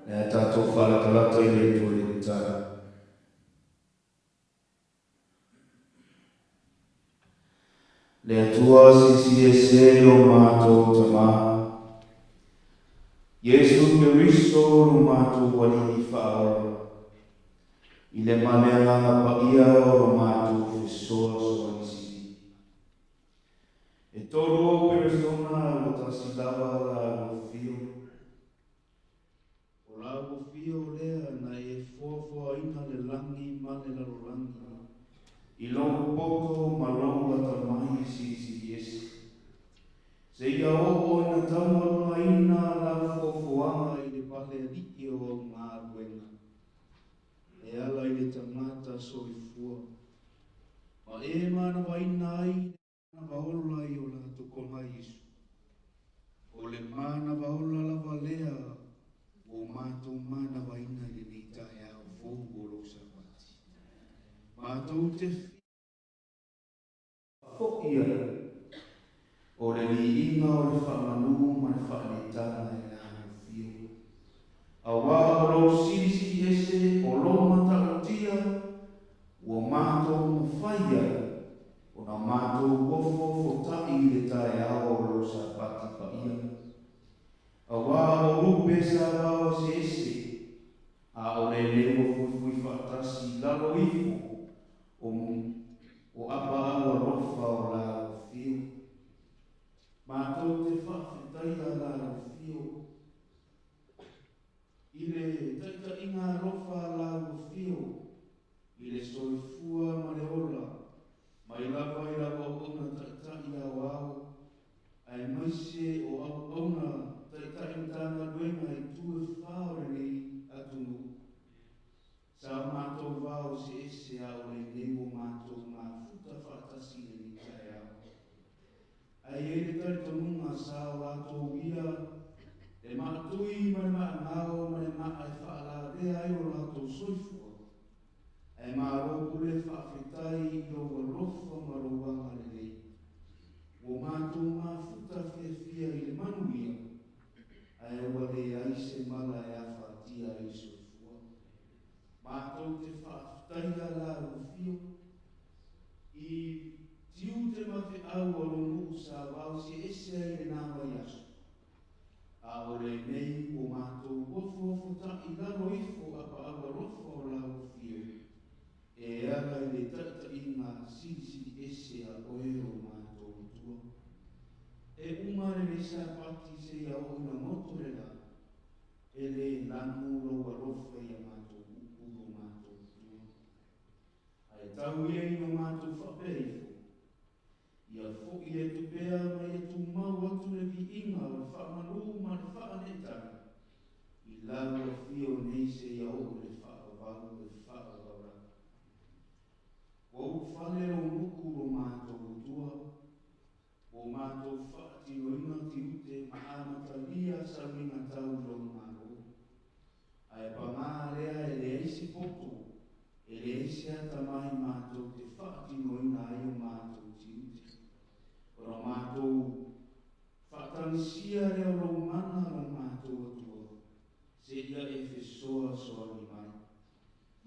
Le tātou whalakalata i le tō le tāra. Le atua sisi e se o mātou tamā. Yesu Keristo o mātou wali i whaora. I le manea pa ia o mātou whesoa soanisi. E toro o persona o tasilawa la o fio. O la o fio lea na e fōfua ina le langi mane la langi. I longo poko malonga ta mai si esi. Se ia o ina tamarua ina la fōfuanga i le pale liki o ngā ruenga. E ala i le tangata soifua. Ma e mana waina ai na vaola i o la tukola Isu. O le mana vaola lava lea o mātou mana waina i le neitai au fōu o sabati. Mātou te whokia o le li inga o le whamanu ma le whaanetana e le hana fio. A wā o lo sirisi ese o lo matautia ua mātou mawhaia o na mātou wofo fotai le tae ao o lo sabati pa ia. A wā o rupe sa wā se ese a o le leo fui whaatasi lalo ifo o apa awa rofa o la o fio. Mātou te whawhetai a la o fio. I le taita inga rofa la o fio. I le soifua ma le ola. Mai lava i lava o ona taita i a wao. Ai maise o au ona taita i tana luenga i tue whaore nei atunu. Sa mātou wao se ese a o le nebo mātou ngā futa whaatasi le ni tae ao. Ai e le taritonunga sa o lātou ia, e mātui ma le maa ngāo ma le maa e whaala rea i o lātou soifua. Ai māro kule whaafetai i o warofa ma roanga le rei. O mātou ngā futa whiawhia i le manuia, ai o wale aise mala e awhaatia i soifua. Mātou te whaafetai a la rufio, i tiu te mawhi au o rungu sa wau si ese ai le nāwa yasu. A o le nei o mātou wofo ta i laro ifo a pa awa rofo o la rufio. E ala i le tata i ngā sisi ese a oe o mātou tua. E umare le sa pati se ia o ina moto le la. E le nanu roa rofa i a mātou uku o mātou tua. Ai tau ia i no mātou whapeifo. Ia fo i e tu pea mai e tu mau atu le vi inga o le whaamanu ma le whaanetana. I lau a fio nei se ia o le whaavau le whaavara. O whale o muku o mātou tua. O mātou whaati o ina ti ute maamata lia sa minga tau lo maro. Ai pa ngā rea e le eisi poto. E le eisi ata mai mātou te whaati o ina ai o mātou ti ute. Ora mātou whatanisia reo lo mana o mātou atua. Se ia e whesoa soa ni mai.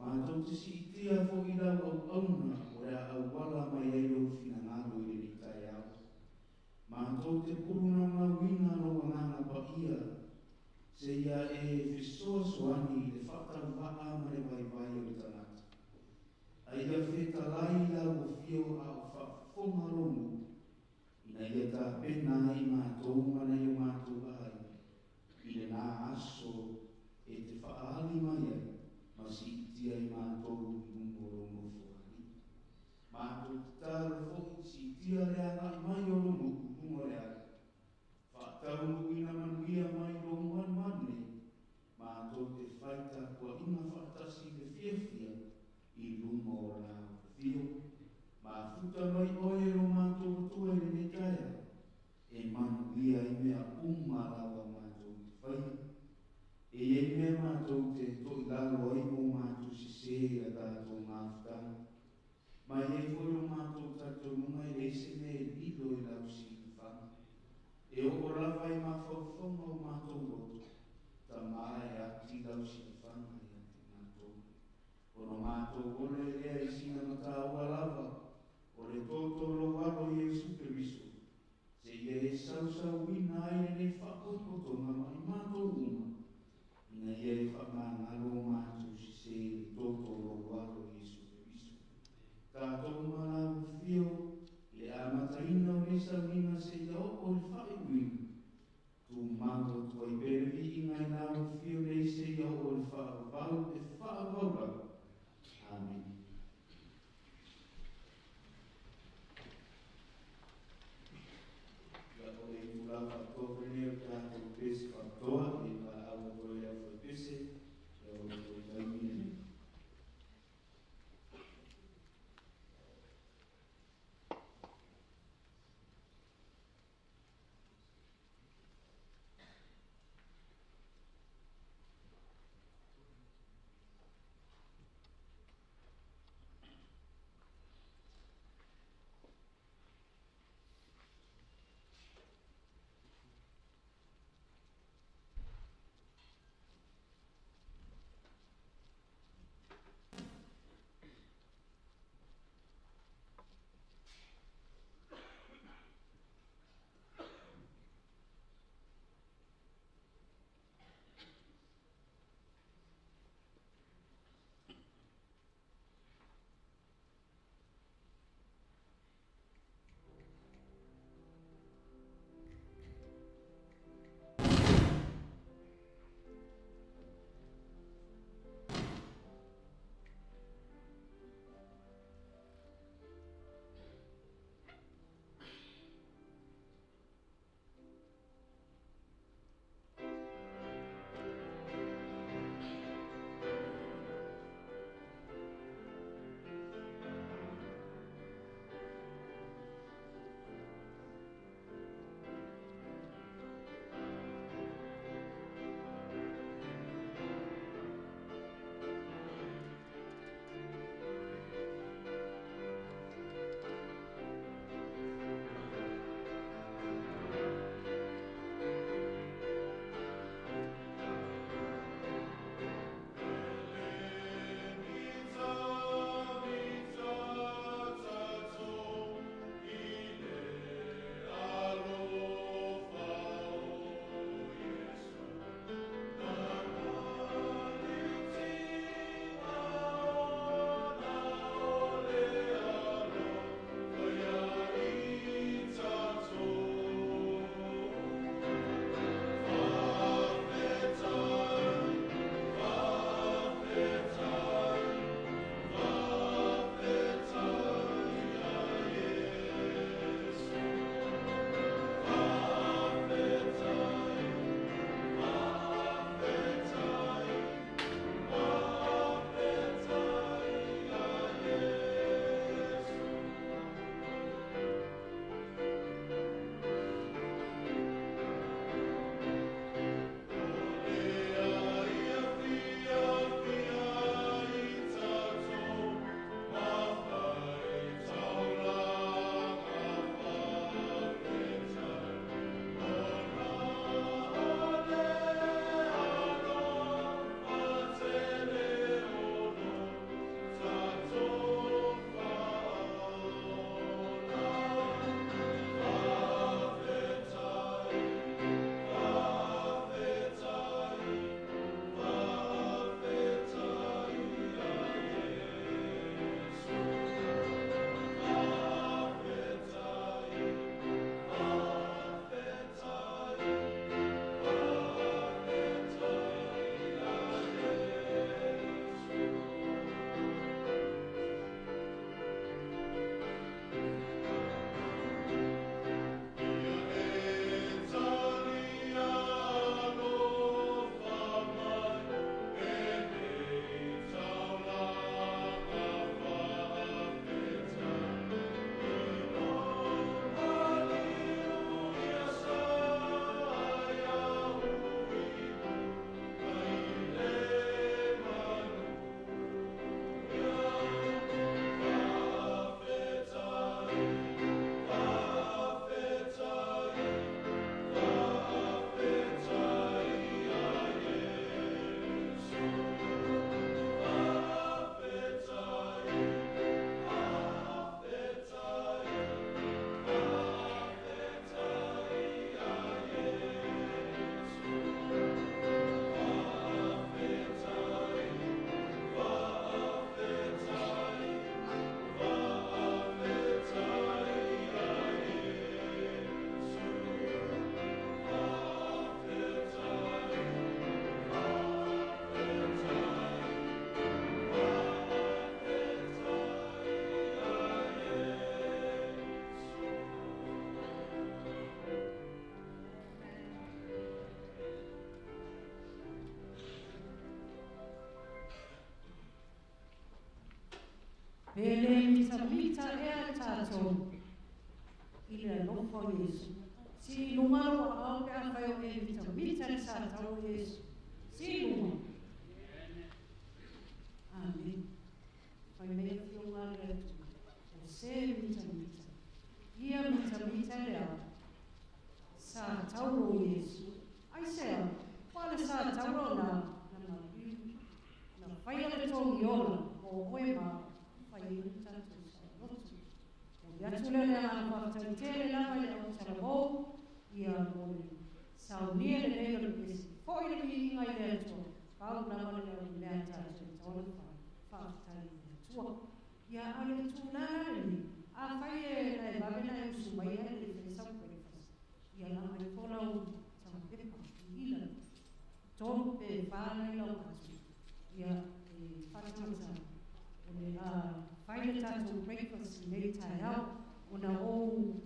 Mātou te si itia fo i lau au auna o rea au wala mai e lo fina ngālo i le tai au. Mātou te puruna ngawina lo ngana pa ia. Se ia e whesoa soa ni le whatau waa ma le vai vai o tanata. Ai ia wheta lai lau o fio a o whafonga romu. Ina ia tā pena i mātou mana i o mātou ai. I le nā aso e te whaali mai ai. Ma si itia i mātou i mungoro mofuani. Mātou te tāra fōi si itia rea ngai mai o romu kungo rea. Whaatau ina manuia mai romu an mane. Mātou te whaita kua ina whaatasi te whiawhia i lumo o la fio. Ma futa mai oe o mātou tua i le taia. E manu ia i mea umarawa mātou te whaia. E e mea mātou te toi lalo ai o mātou si se a tātou māwhtana. Mai e koe o mātou tātou nunga i reise me e lilo i lau si i whana. E o rawa i mawhauwhonga o mātou roto. Tamā e ati lau si whanga i ati mātou. Ono mātou ole ea i sina mata ua lava, o le toto lo waro Iesu Keriso. Se ia e sau wina ai ne whakototo ngā mai mātou uma. Ina ia e whamangalo mātou si se le toto lo waro Iesu Keriso. Tātou mana uwhio, le amataina o le saunina se ia o le whae wina. Tu mātou tuai perevi i ngai nā uwhio nei se ia o le whaavau e whaavaura. Amen. Ia o le tula whakove leo tātou pese whakatoa, e ka awa koe leo whapese, e o le koe taimine nei. pele mita ea tātou i le lofo Yesu. Si lungaro a au ke a whai o e mita le tātou Yesu. Si lunga. Amen. Whai mea whionga le atu. O se mita. Ia mita le au. Sa tauro Yesu. Ai sea, wale sa tauro na whai ale tongi ola o oe ma whai mita tu sa rotu. O atu le a whakatau tere lava le au tarabou, ia o le saunia le leo le pesi. Fo i le mihinga i le atua, pau lava le au lea tātou tauna whakatau i atua. Ia ale tūnara le ni, a whai e lai wawena e usu mai e le whesau breakfast. Ia lama i wholau tamapepa i ila. Tōru pe whānai lau atu. Ia e whatamata. O le whai le tātou breakfast i nei tai au. O na o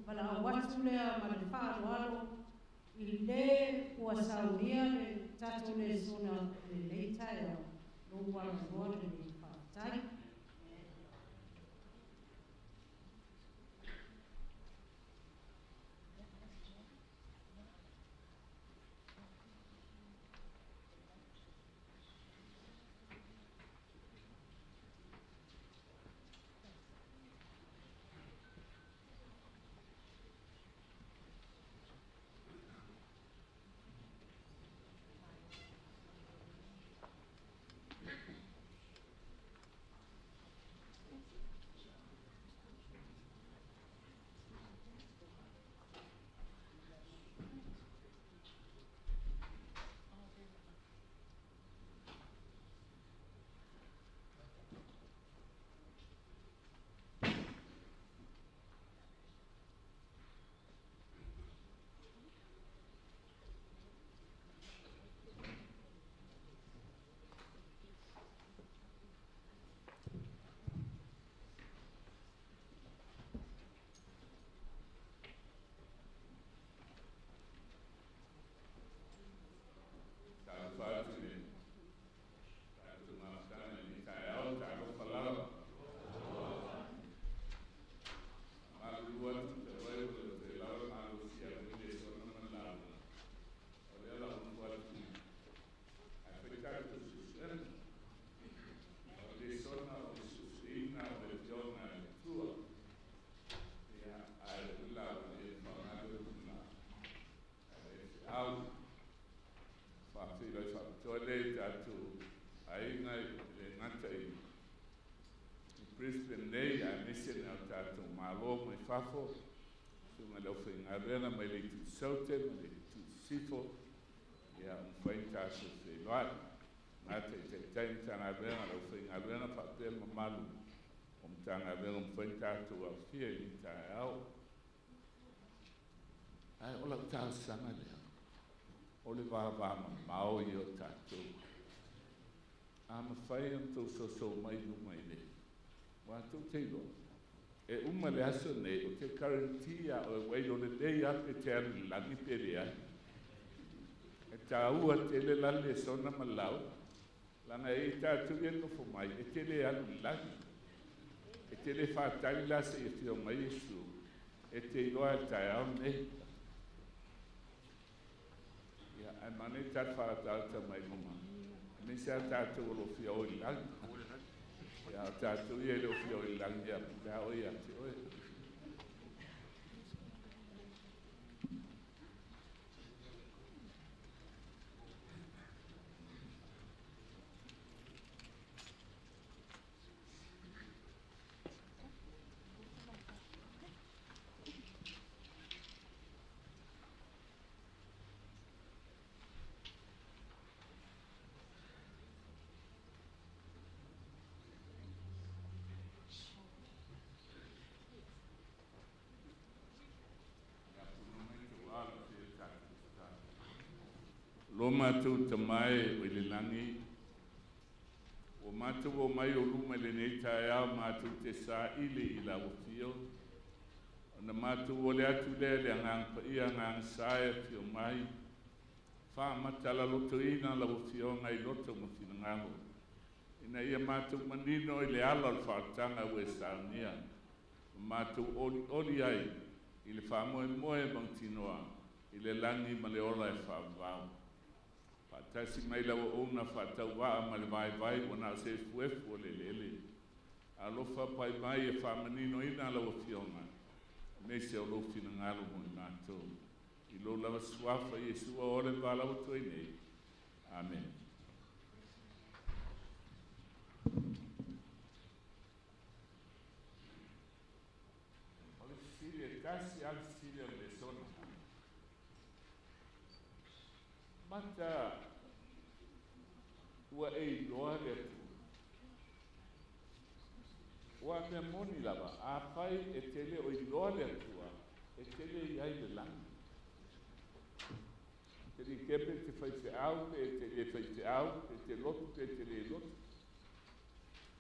wala watu lea ma le whāruaro. I le ua saunia le tātou le sona le nei tai au. Lo wala roa le nei whātai. Brisbane nei a mission au tātou mālo mai whafo. Sunga lau whi ngā rena mai le tu saute, mai le tu sifo. Ia mwhai tātou whi loa. Ngā te taim tāna rena lau whi ngā rena whapea ma malu. O mtanga rena mwhai tātou au whia i tāi au. Ai ola tāu sanga lea. Ole wāwā ma mao i o tātou. A mwhai am tau so mai lumai le. Watu teilo. E uma le aso nei, o te karantia o e wailo le dei ake te ari langi perea. E tā ua te le lale sona malau. Langa e tātu e nofo mai, e te le anu langi. E te le whātari lase e whio mai Jesu. E te iloa e tai au nei. Ia, ai mane tātu whātauta mai mama. Me sa tātu o lo whio i langi. Ya tātou ia leo whio i langi a pita oi a te oi. Lo mātou ta mai o le langi. O mātou o mai o luma le nei tae au mātou te sā ile i la uwhio. O na mātou o le atu le angang pa ia angang sāe whio mai. Wha matala loto ina la uwhio ngai loto mo whina ngango. ina ia mātou manino i le ala o le whaatanga ue saunia. Mātou oli ai i le whamoe mautinoa i le langi ma le ola e whaavau. Whaatasi mai lawa ona whaatau waa ma le vai wana se fuefu o le lele. Alofa pai mai e whamanino ina lawa fionga. Me se o lofi na ngalo mo i mātou. I lo lawa suafa i Yesua o le walawa toi nei. Amen. Ole Sicilia, kasi al Sicilia le sona. Mata ua e loa le atu. Ua mea moni lava, a pai e tele o i loa le atua, e tele i ai le langi. Tele kepe te whaite au, e tele whaite au, e te lotu, e tele lotu.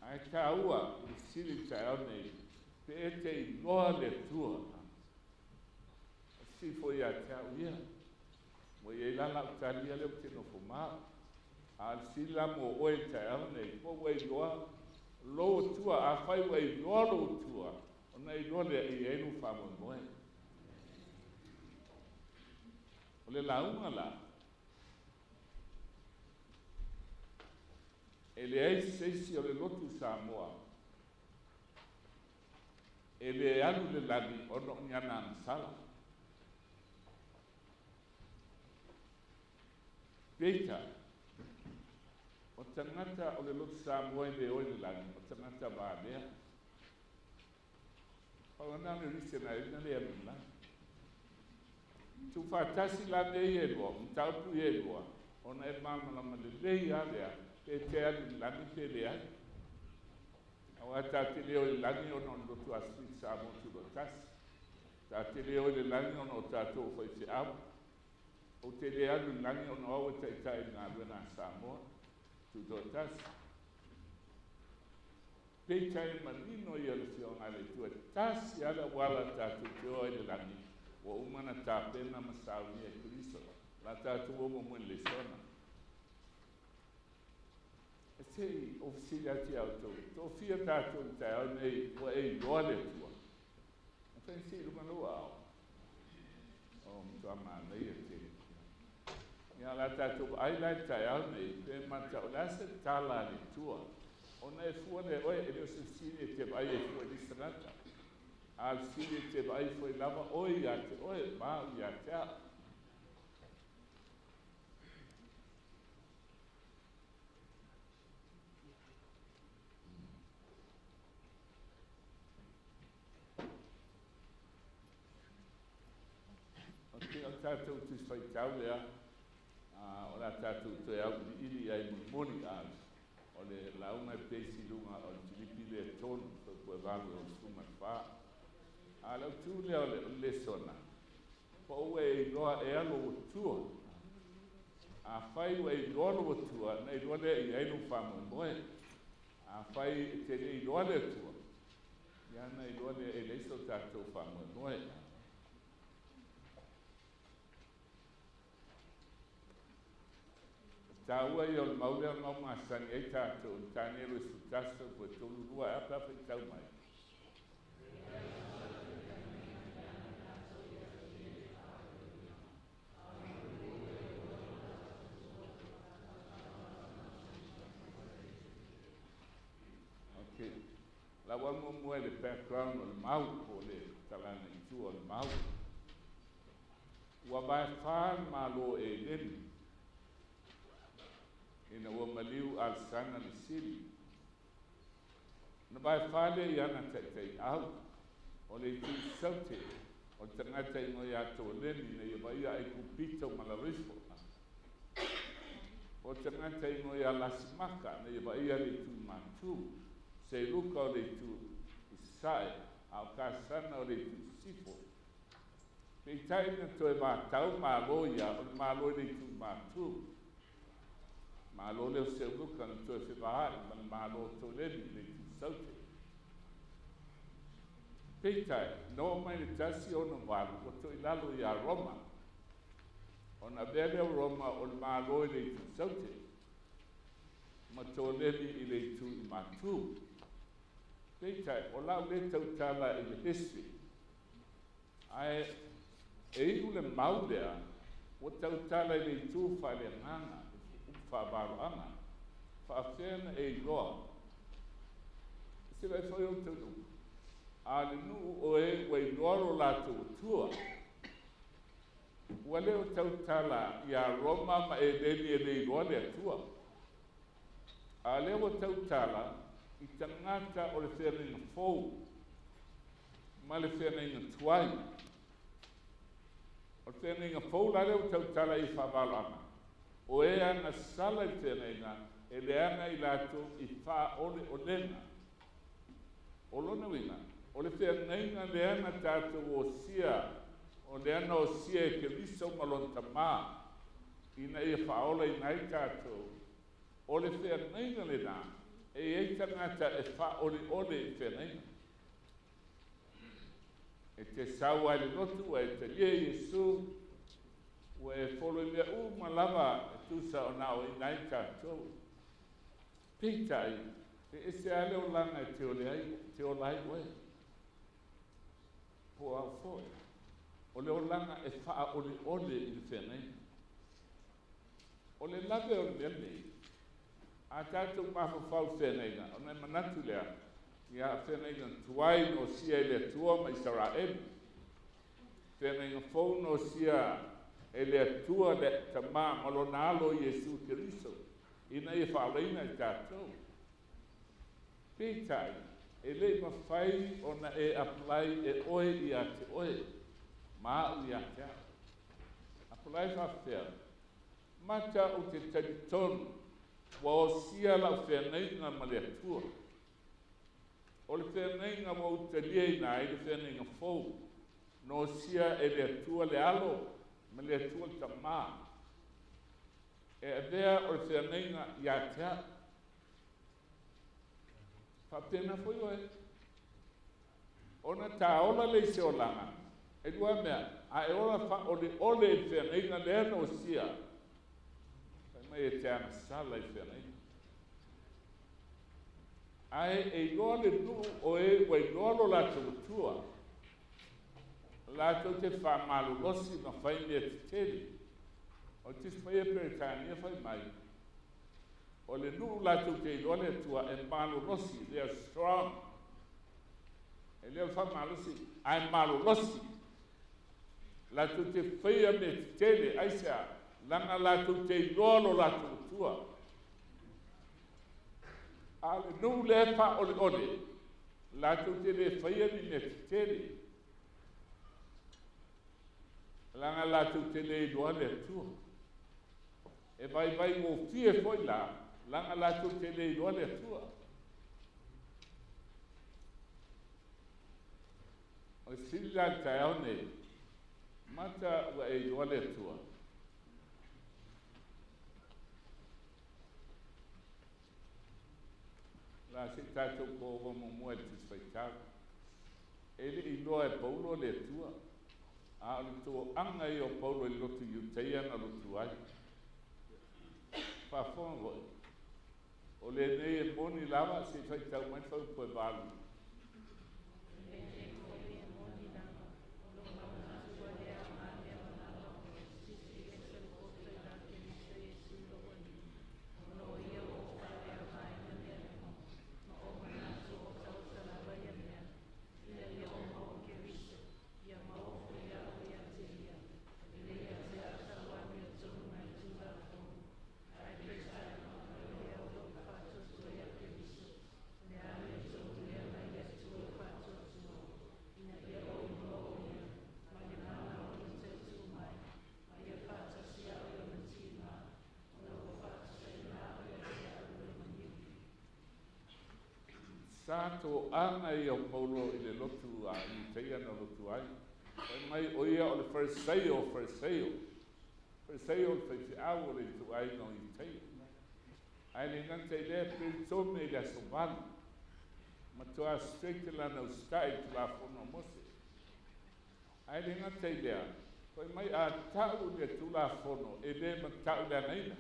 Ai ka ua, i siri ta au nei, pe e te i loa le atua. Si fo ia te au ia. Mo i lala o talia leo te nofo maa. Al sila mo oe ta au nei, po wei loa, lo tua, a whai wei loa lo tua, o nei loa le i enu whamo moe. O le launga la. E le ai seisi o le lotu Samoa. E le alu le lagi ono nyana ansala. Peita. O tangata o le lotu Samoa i le oi le lagi. O tangata vālea. Pawana me rise na ina le anu la. Tu whātasi la nei e loa. Mtautu e loa. Ona e mamala ma le lei alea. Pe te anu lani pe le anu. Awa ta te leo le lani o non lotu asui Samoa tu lo tasi. Ta te leo le lani o no tatou whai te au. O te le anu lani o no awa tai tai ngā luena Samoa tu lo tasi. Pe tai manino i ala fionga le tua tasi ala wala tatou te oa le lani. O umana ta pena masauni e Kristo. La tatou omo mwen le sona. Sei ofisilia ti auto to fia tato ta nei o e dole tua pensi lu mano au o mto ama nei te ya la tato ai la ta nei pe mata o la se tala ni tua ona e fuone o e lo sili te vai e fu di strada al sili te vai foi lava o ia te o e ma ia te tātou tu whai tau lea, o la tātou te au ni iri ai moni au, o le launga peisi lunga o tilipi le tonu, so koe walu o sunga wha. A lau tū lea o le sona, po ue i loa e alo o tua, a whai ue i loa o tua, nei loa lea i ainu whamu moe, a whai te ne i loa le tua, iana i loa lea e leiso tātou whamu moe. Ta ua i o le maulea ngau masani ei tātou, tāne ero su taso, po tolu rua e apa whai tau mai. Ok. La wamo mua le background o le mau, po le talana i tu o le mau. Ua vai whan malo e leni. Ina ua maliu al sana li sili. Na bai whale i ana tai au, o le tu saute, o tangata i ngoi ato leni, na i vai ai kupito malarifo. O tangata i ngoi alasimaka, na i vai ai tu mantu, se luka o le tu isae, au ka sana o le tu sifo. Pei taina toe mātau māloia, o le māloi le tu mantu, malo leo se luka na toe whiwahari, mana malo to leni le tu saute. Peitai, no mai le tasi o na walu, o to ilalo i a Roma. O na bele o Roma o le malo le tu saute. ma tōleni I le tu I mātū. Peitai, o lau le tautala I le history. Ai, e iu le maulea, o tautala I le tu whale nganga, whaabaro anga, whaafena e loa. Se vai whai o tunu. A le nuu o e wai loro lātou tua. Ua leo tautala I a Roma ma e leni e lei loa le atua. A leo tautala I tangata o le whenenga fōu, ma le whenenga tuai. O le whenenga fōu la leo tautala I whawalanga. O e anga sala I whenenga, e le anga I lātou I wha ole o lenga. O lona wina, o le whenenga le anga tātou o sia, o le ana o sia e ke liso malonta mā, ina e whaola I nai tātou. O le whenenga le nā, e ei tangata e whaole ole I whenenga. E te sau ai le notu, e te lie Iesu, ua e wholo I mea malava e tusa o nao I nai tātou. Pitai, e se ale o langa e te o lai oe. Po au foi. O le o langa e wha ole ole I whenenga. O le lave o le nei, a tātou mafa whau whenenga, o nei manatu lea, ia whenenga tuai no sia I le atua ma Israel. Whenenga whau no sia e le atua le tamā malonalo Iesu Kiriso. Ina I whaaleina I tātou. Peitai, e le mawhai o na e apply e oe I a te oe. Maa I a te a. Apply whawhea. Mata o te taritonu, wa o sia la wheneinga ma le atua. O le wheneinga wa o te lieina I le wheneinga fōu. No sia e le atua le alo, ma le atua ta mā. E avea o le wheneinga I a te a. Whapena foi oe. Ona tā ola le se o langa. E dua mea, a e ola wha ole e wheneinga le ana o sia. Mai e te ana sala I wheneinga. Ai e loa le nuu o e wai loa lo lātou tua. Lātou te whamalu losi ma whai mea te teri. O tis mai e peritania whai mai. O le nuu lātou te loa le tua e malu losi. They are strong. E leo whamalu losi. Ai malu losi. Lātou te whaia me te teri. Aisea. Langa lātou te loa lo lātou tua. A le nuu le wha ole ole. Lātou te le whaia ni me te teri. Langa lātou te le loa le tua. E vai o fie foi la. Langa lātou te le loa le tua. O sila tai au nei. Mata ua e loa le tua. La se tātou ko homo mua te whaitau. E le I loa e paulo le tua. A o le tō anga I o paulo I lotu iuteia na lotu ai. Whawhonga hoi. O le nei e moni lava se whaitau mai whau koe walu. Sato anga I o paulo I le lotu a I teia na lotu ai. Pai mai o ia o le Fariseo. Fariseo le whaiti au o le tu ai no I teia. Ai le ngante I lea peritome I le asomanu. Ma toa straight lana o stai tu la fono mose. Ai le ngante I lea. Pai mai a tau le tu la fono e le ma tau le anaina.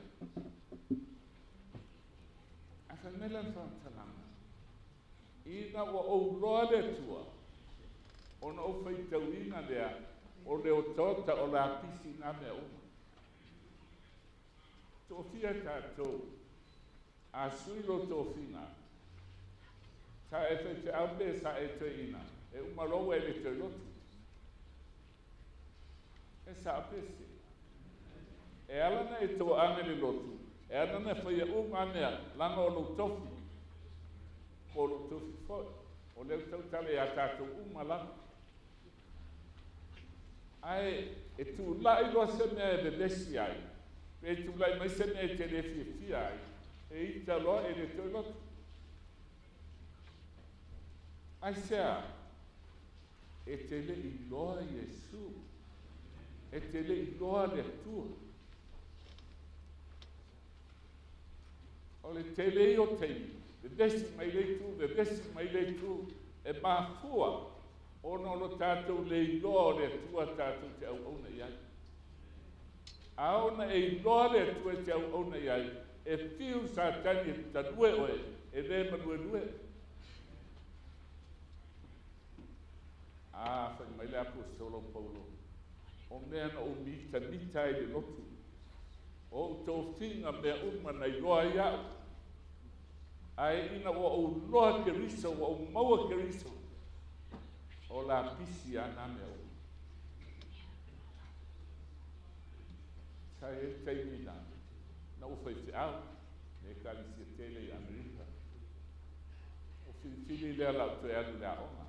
whaimela whatalanga. Ina wa o loa le tua. Ona o whaitauina lea. O leo tota o la pisi na mea uma. Tofia tātou. A suilo tofina. Sa e te aube sa e te ina. E uma loa e le te lotu. E sa apese. E alana e tō ane le lotu. E alana whaia umamea langa o lo tofi. O lo tofi foi. O leo tau tale a tātou umalanga. Ai, e tu lai loa se mea e le lesi ai. E tu lai mai se mea e te le fia ai. E ita loa e le te lotu. Ai sea, e te le i loa Iesu. E te le i loa le tua. O le te le i o teimi. Le desi mai le tu, le desi mai le tu. E mafua. Ono lo tātou le i loa le tua tātou te au auna iai. Aona e i loa le tua te au auna iai. E fiu sa tani e tanue oe. E le manue nue. Whai mai le apostolo Paulo. O mea na o mita e le lotu. O tō whinga mea umana i loa iau. Ai ina wa o loa ke riso, wa o maua ke riso. O la pisi ana mea o. Sa e teimina. Na o whai te au. Ne kalisi e tele i Amerika. O whiwhili lea lau tue anu lea onga.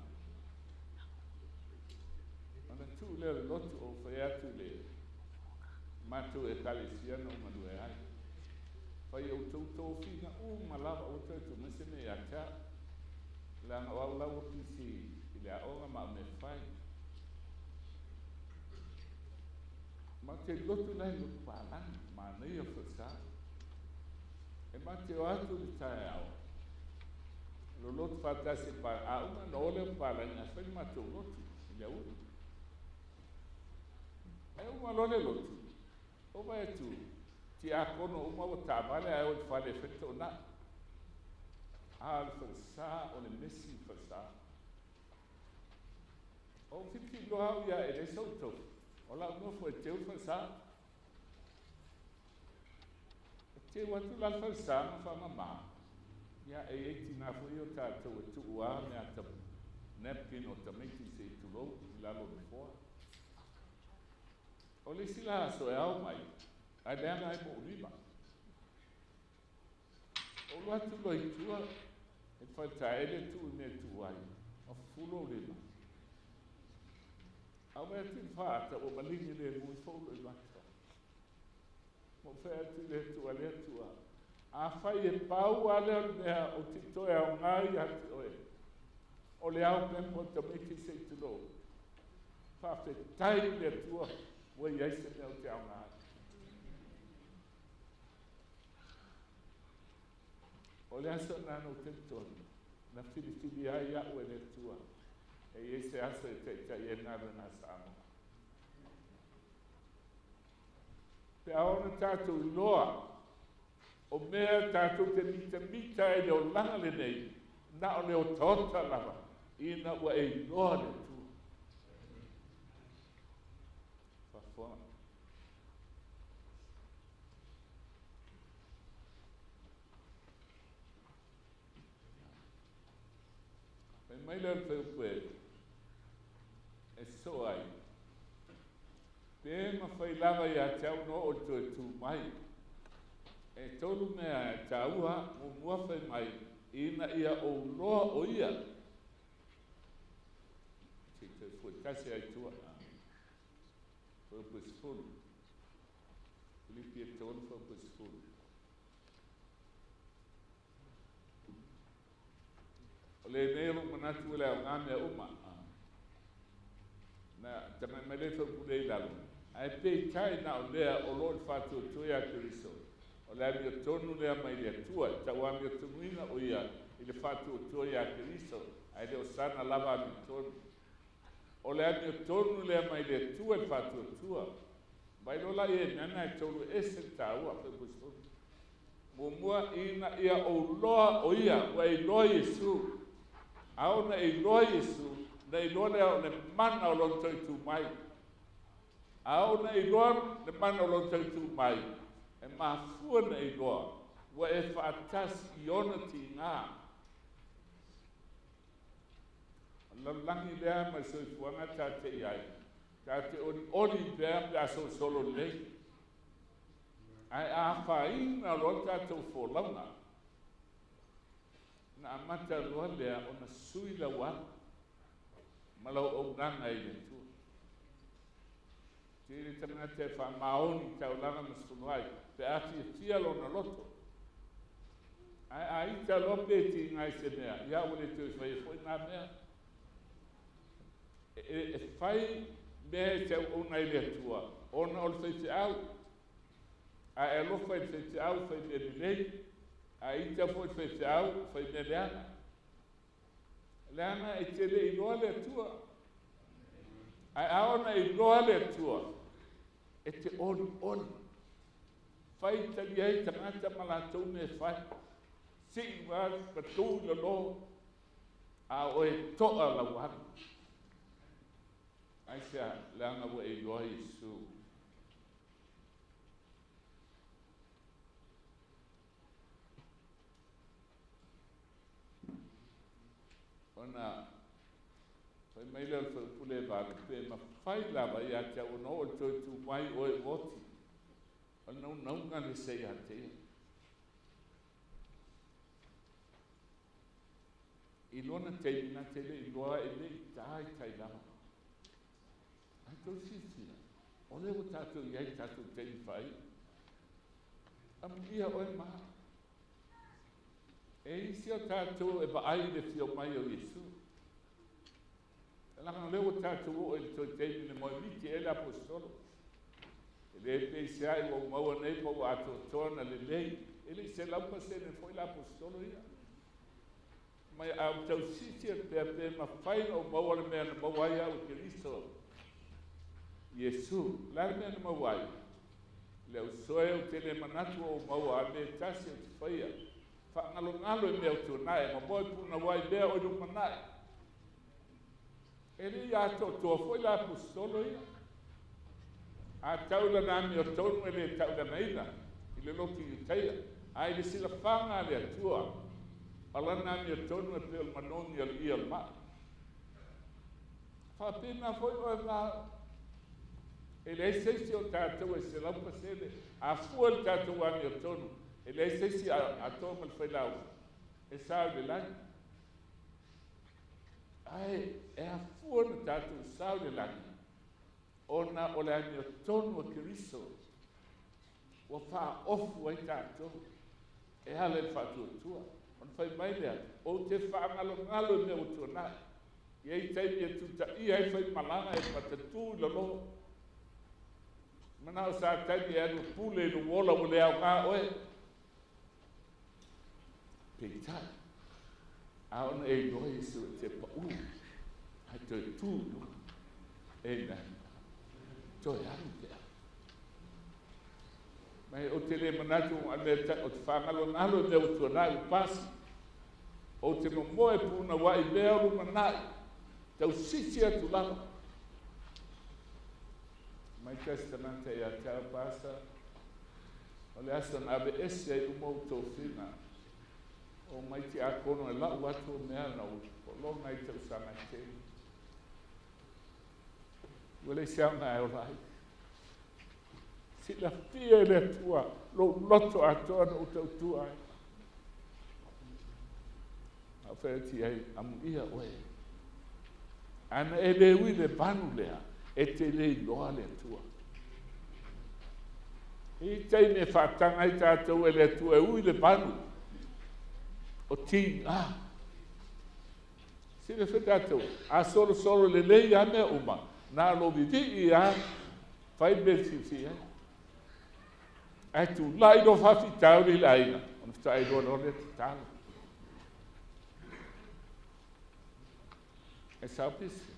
Ana tu le lotu o whai atu le matu e kalisia no manu e ai. Whai au tau whina malawa o tau tu mesene e atea. Langa wau lau pisi i le aonga ma me whai. Ma te lotu nei luku pālanga, ma nei o whasa. E ma te o atu li tae au. Lo lotu whatase pa aunga no ole pālanga, whai ma te o lotu i le uru. E uma lole lotu. O vai tu. Ti a kono uma o tabale ai o fale feto na. Al fasa o le messi fasa. O fifi lo hau ia e le sauto. O la no foi teu fasa. Te watu la fasa ma fa mama. Ia e eti na foi o tatou tu ua me ata napkin o tamati se tu lo la lo before. O le sila so e au mai, ai lea ngai mo urima. O lua tu loi tua, e whaita ele tu ne tu ai, o fulo urima. Au mea tu whaata o malingi le mui folo i mata. Mo whea tu le tua lea tua. A whai e pau a lea mea o titoe au ngai ati oe. O le au mempo tamiki se tu lo. Whawte tai le tua. Wa ia se me o te au ngā. O le asa nano te tonu, na whiriwhiri ai au e le tua, e ia se asa e te tai e ngāra nā Samoa. Pe aona tātou loa, o mea tātou te mita e leo langa le nei, na o leo tōta lava, ina ua e loa le tua. Mai leo tau pue, e so ai. Pe ma whai lava i a tau no o tu mai. E tolu mea taua mo mua whai mai, ina ia o loa o ia. Te te fui kasi ai tua. Purposeful. Filipi e tolu purposeful. O le nero manatu ele au ngame a uma. Na tamai mai le whau pulei lalu. Ai pei kai na o lea o lor whātua tuia Kiriso. O lea mi o tonu lea mai lea tua. Tau a mi o tunuina o ia i le whātua tuia Kiriso. Ai leo sana lava mi tonu. O lea mi o tonu lea mai lea tua i whātua tua. Mai lola e nana e tolu ese tāua. mua ina ia o loa o ia o e loa Yesu. Au na e loa Yesu, na e loa lea o le mana o lo toi tu mai. Au na e loa le mana o lo toi tu mai. E mafua na e loa, wa e whaatasi i ona ti ngā. Langi lea mai soifuanga ta te iai. Ta te ori lea me aso solo lei. Ai a whaina lo tātou wholauna. Na amata loa lea o na sui la wa. Malau o nanga i le tu. Tiri tanga te wha maoni tau langa maskunuai. Pe ati e tia lo na loto. Ai a ita lope ti ngai se mea. Ia ule tu e whai e fwoi nā mea. E whai mea te unai le tua. Ona o le whai te au. A e lo fai te au fai me nei, a ita foi te au fai me leana. Leana e te le iloa le tua. A aona iloa le tua. E te on. Fai tali ai tangata malatou me fai. Sing was patu le lo. A o e toa la wan. Ai sea leana wo e iloa Yesu. Ona fai mai leo pule vale pe ma fai lava ia te ono o toi tu mai o e voti. Ona nau ngane sei a te. I lona te ina te le i loa e le i tai lava. Ai tau sifia. O leo tātou iai tātou te i fai. Amuia o e maha. E isi o tātou e vaai le fio mai o Yesu. E langa leo tātou o e toi teimi le moe miti e le apostolo. E le pe se ai o maua nei po ato tona le lei. E le se laupa se ne foi le apostolo ia. Mai au tau sisi e pe ma fai o maua le mea na maua ia o Kiristo. Yesu, la mea na maua ia. Le au soe o tele manatu o maua a me tasi o te faia. Ngalo e mea tu nai, ma boi puna wai mea o rupa nai. E li ato toa foi la apostolo ia. A taula nami o tonu e le taula naina, i le loki i teia. A i le sila whanga le atua. Ala nami o tonu e peo manoni al i al maa. Whapena foi o e ngā. E le seisi o tātou e se lampa sele. A fua le tātou ami o tonu. E le sesi a toma le fai lau. E sao le langi. Ai, e a fua na tātou sao le langi. Ona o le ani o tonu a Kiriso. Wa wha ofu ai tātou. E hale le whātua tua. On fai mai lea. O te wha ngalo me o tua nai. I ei teimi e tuta i ai fai malanga e patatu i lolo. Manao sa teimi e anu pule i nuola o le au ngā oe. Peitai. A ona e loa Yesu e te pa'u. Hai toi tūnu. E nai. Toi anu pia. Mai o te le manatu o te whangalo me o tuanai o pasi. O te momoe puna wai mea o manai. Tau sisi atu lama. Mai testamente e a tau pasa. O le asa na abe ese ai umou tau whina. O mai te akono e lau atu o mea na o longa i tau sana te. Wale sianga e o lai. Si la fia le tua, lo loto atoa na o tau tua ai. A whaiti ai amu ia oe. Ana e le ui le panu lea, e te le loa le tua. I tei me whatanga i tātou e le tua e ui le panu. O ting, si le whetatu, a solo le lei a mea uma, nā lo vivi i a, whai besi fi ai. Ai tu lai do whawhi tauri laina, on whai do rone te tāna. E saupisi.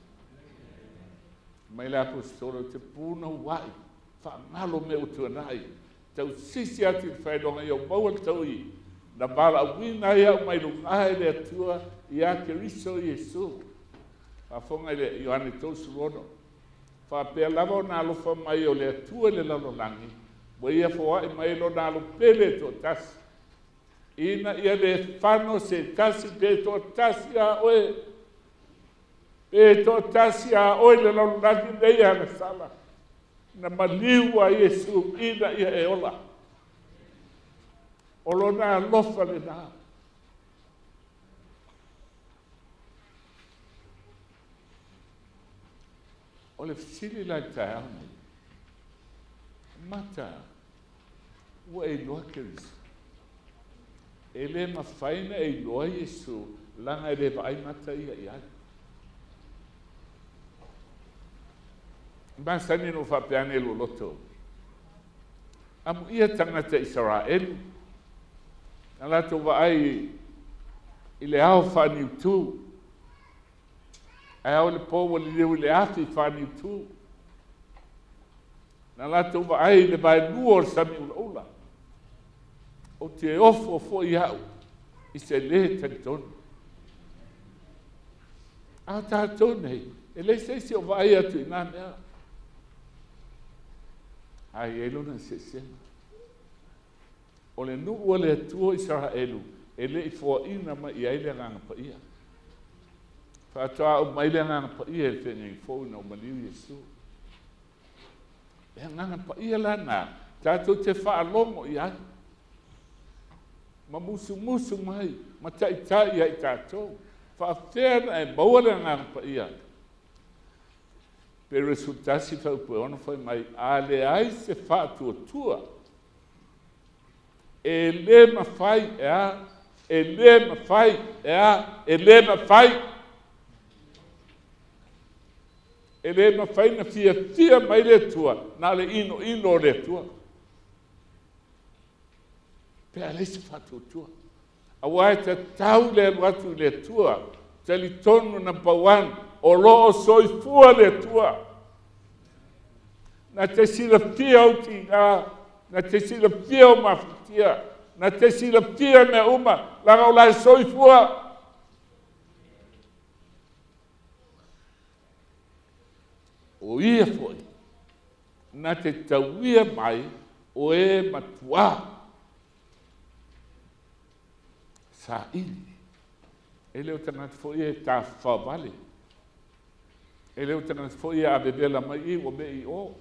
Mai le apostolo te puna wai, wha ngalo me o tuanai, tau sisi atu whaidonga i o maua tau i, na mala wina ia o mai lunga e le atua i a Keriso Iesu. Whafonga i le Ioane Tosu Rono. Whapea lava o nā lofa mai o le atua le lalolangi, wa ia fōa i mai lo nā lo pele tō tasi. Ina ia le whano se tasi pe tō tasi a oe. Pe tō tasi a oe le lalolangi nei ana sala. Na maliu a Iesu ina ia e ola. O lo nā lofa le nā. O le fisili lai tae au nei. Mata, ua e loa Keriso. E le mawhaina e loa Iesu, langa e le vai mata ia i ai. Masani no whapeane lo loto. Amu ia tangata Israel. Alato wa ai i le ao whaniu tū. Ai au le pōwa li leu le afi whaniu tū. Alato wa ai le vai nuor sami ula. O te ofo fo i au. I se le tantonu. A tātou nei. E le se o vai atu i nā mea. Ai elu na se sema. O le nuu le atua Israelu, e le i fua ina ma i aile nganga pa ia. Whātua o maile nganga pa ia e whenga i fua ina o maniu Iesu. E nganga pa ia lana, tātou te whaalongo i ai. Ma musu mai, ma tai ai tātou. Whaafena e mauara nganga pa ia. Pe resultasi whaupu e ono whai mai, a le ai se whātua tua. E le mawhai e a, e le mawhai e a, e le mawhai. E le mawhai na fia mai le tua, na le ino le tua. Pe a le se whātua tua. A wai te tau le watu le tua, te li tonu number 1, o loo soifua le tua. Na te sila pia o ti ngā, na te sila pia o mawhitia, na te sila pia me uma, langa o lai soifua. O ia foi, na te tauia mai, o e matua. Sa ili. E leo tangata foi e ta whawale. E leo tangata foi a bebela mai i o me i o.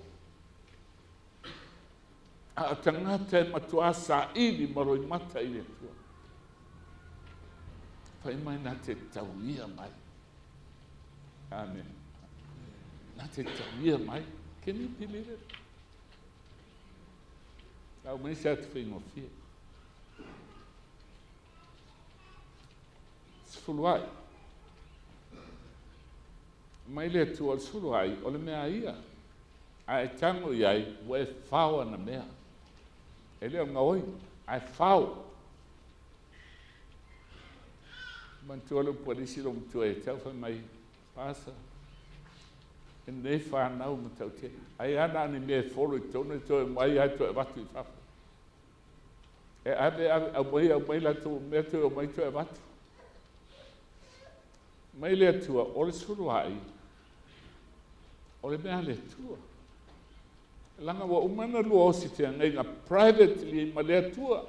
A tangata e matua sa ili maroi mata i le tua. Whai mai na te tauia mai. Amen. Na te tauia mai. Can you believe it? Au mai sa te whaingo fia. Sfuluai. Mai le tu al sfuluai, o le mea ia. A e tango iai, o e whaua na mea. E leo ngā oi, a e whau. Mantua lu polisi lo mtua e tau whai mai pasa. E nei whanau ma tau te. Ai ana ani mea folo i tonu e toi mai ai toi watu i whapu. E ane au mai la tu mea toi o mai toi watu. Mai le atua, o le suruai, o le mea le atua. Langa wa umana lua osi te angai nga privately ma le atua.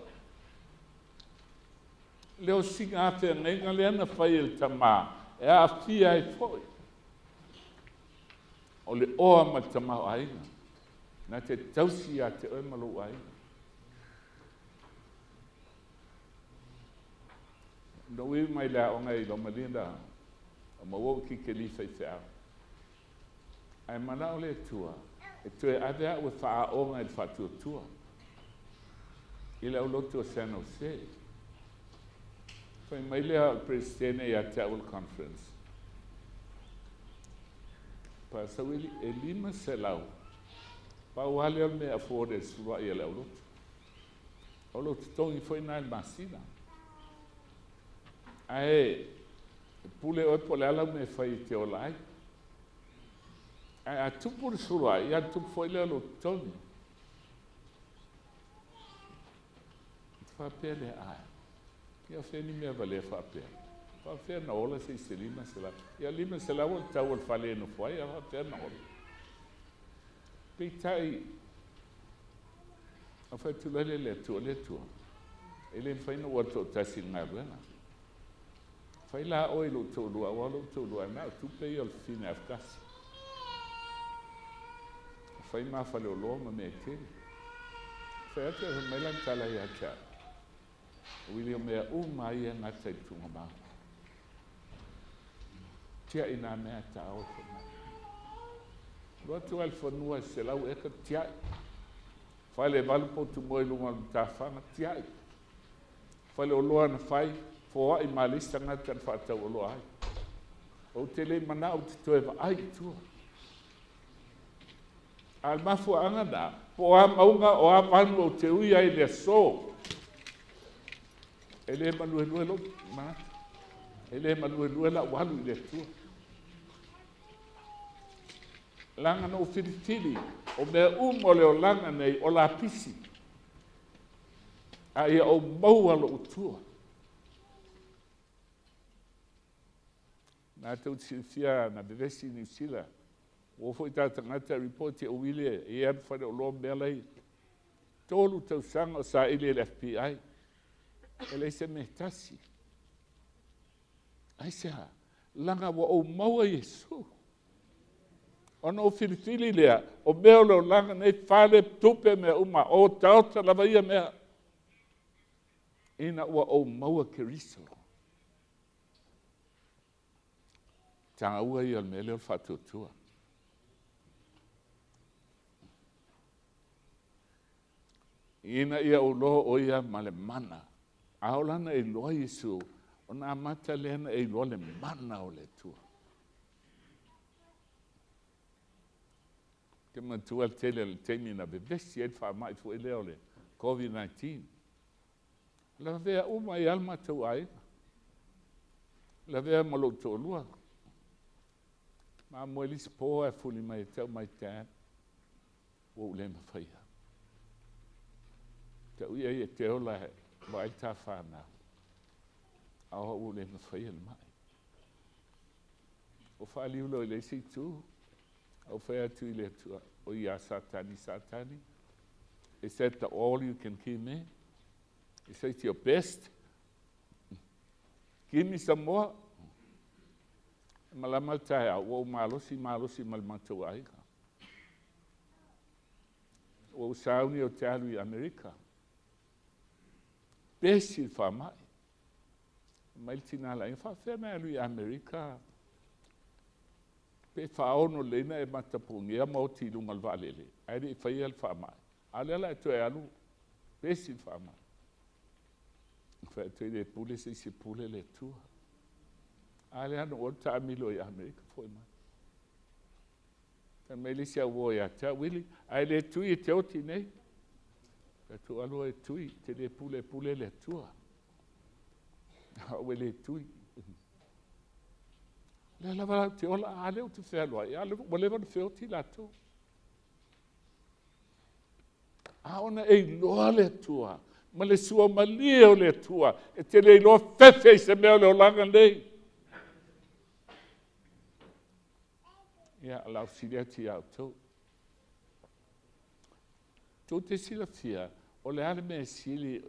Leo singa ate angai nga le ana whai el tamā, e a fia e foi. O le oa ma tamā o ainga, na te tausi a te oi malu ainga. No i mai la o ngai lo malinda, o mawau ki ke li whai whiau. Ai mana o le tua, e tue avea ue wha o ngai whatua tua. I le ulotu o San Jose. Whai mai lea presidene i a Te Awal Conference. Pa sawili e 5 selau. Pa wale al mea fōre e surua i le ulotu. Ulotu tongi foi nai masina. Ai, pule oi po le ala me fai te o lai. Ai, a tupu le surua, i a tupu foi le alo toni. whapea le ae. Ia wheni mea wale whapea. Whapea na ola se lima se la. Ia lima se la o tau al whale no whai, ia whapea na ola. Pei tai, a whai tulele le tua. Ele whaina ua tō tasi ngā ruena. Whai la oi lo tō lua, walo tō lua nā, tupe i al whina afkasi. Whai mā whale o loa ma mea tiri. Whai ate a mailan tala i acha. William mea mai e ngata i tunga mau. Tia i nā mea ta au whanau. Roa tu al whanua se lau eka tia i. Whai le valupo tu moi lunga ta whanga tia i. Whai le o loa na whai, fōa i malista ngata na whatau o loa ai. O te le mana o te toewa ai tua. Al mafu anga nā, po a maunga o a manu o te ui ai le so. Ele manue lo ma. Ele manue la walu le tua. Langa no filitili, o mea umole o langa nei o la pisi. A ia o maua lo utua. Nā tau tia na bevesi ni sila. O foi tata ngata report o wile e ea whare o loa mea lei. Tolu tau sanga o sa ili le FBI. Ele se me tasi. Ai se ha, langa wa o maua Yesu. Ono o filifili lea, o mea leo langa nei whale tupe mea uma, o tauta lava ia mea. Ina ua o maua Keriso. Tanga ua ia mea leo whatutua. Ina ia o loho o ia male mana. Aolana e loa Yesu, o nā mata lehana e loa le mana o le tua. Ke matua le tele le teimi na bebesi e wha mai fu e leo le COVID-19. La vea uma i alma tau ai. La vea malo tō lua. Ma moelis po e fuli mai tau mai tā. O le mawhaia. Tau ia i te ola he. Vai tā whānau. Aho o le mawhaia le mai. O whaaliulo i le si tū. O whai atu i le tua. O ia satani. Is that all you can give me? Is that your best? Give me some more. Malamal tae au. O malosi malmatau aika. O sauni o te alu i Amerika. Besi wha mai. Mai tina la infa whena alu i Amerika. Pe whaono leina e matapungia mau tilunga al valele. Aere i whai al wha mai. Alela e toe alu. Besi wha mai. Whai toe le pule se pule le tua. Ale ano o ta amilo i Amerika foi mai. Ta mele se avo ya ta wili. Aile tui te oti nei. Ka tu alo e tui, te le pule le tua. Awe le tui. Le lava te ola ale o te whealoa. E ale walewa te wheo ti lato. Aona e loa le tua. Ma le sua malie o le tua. E te le loa whewhe se mea le o langa nei. Ia alau siria ti au tau. Tō te sila fia, o le ale mea sili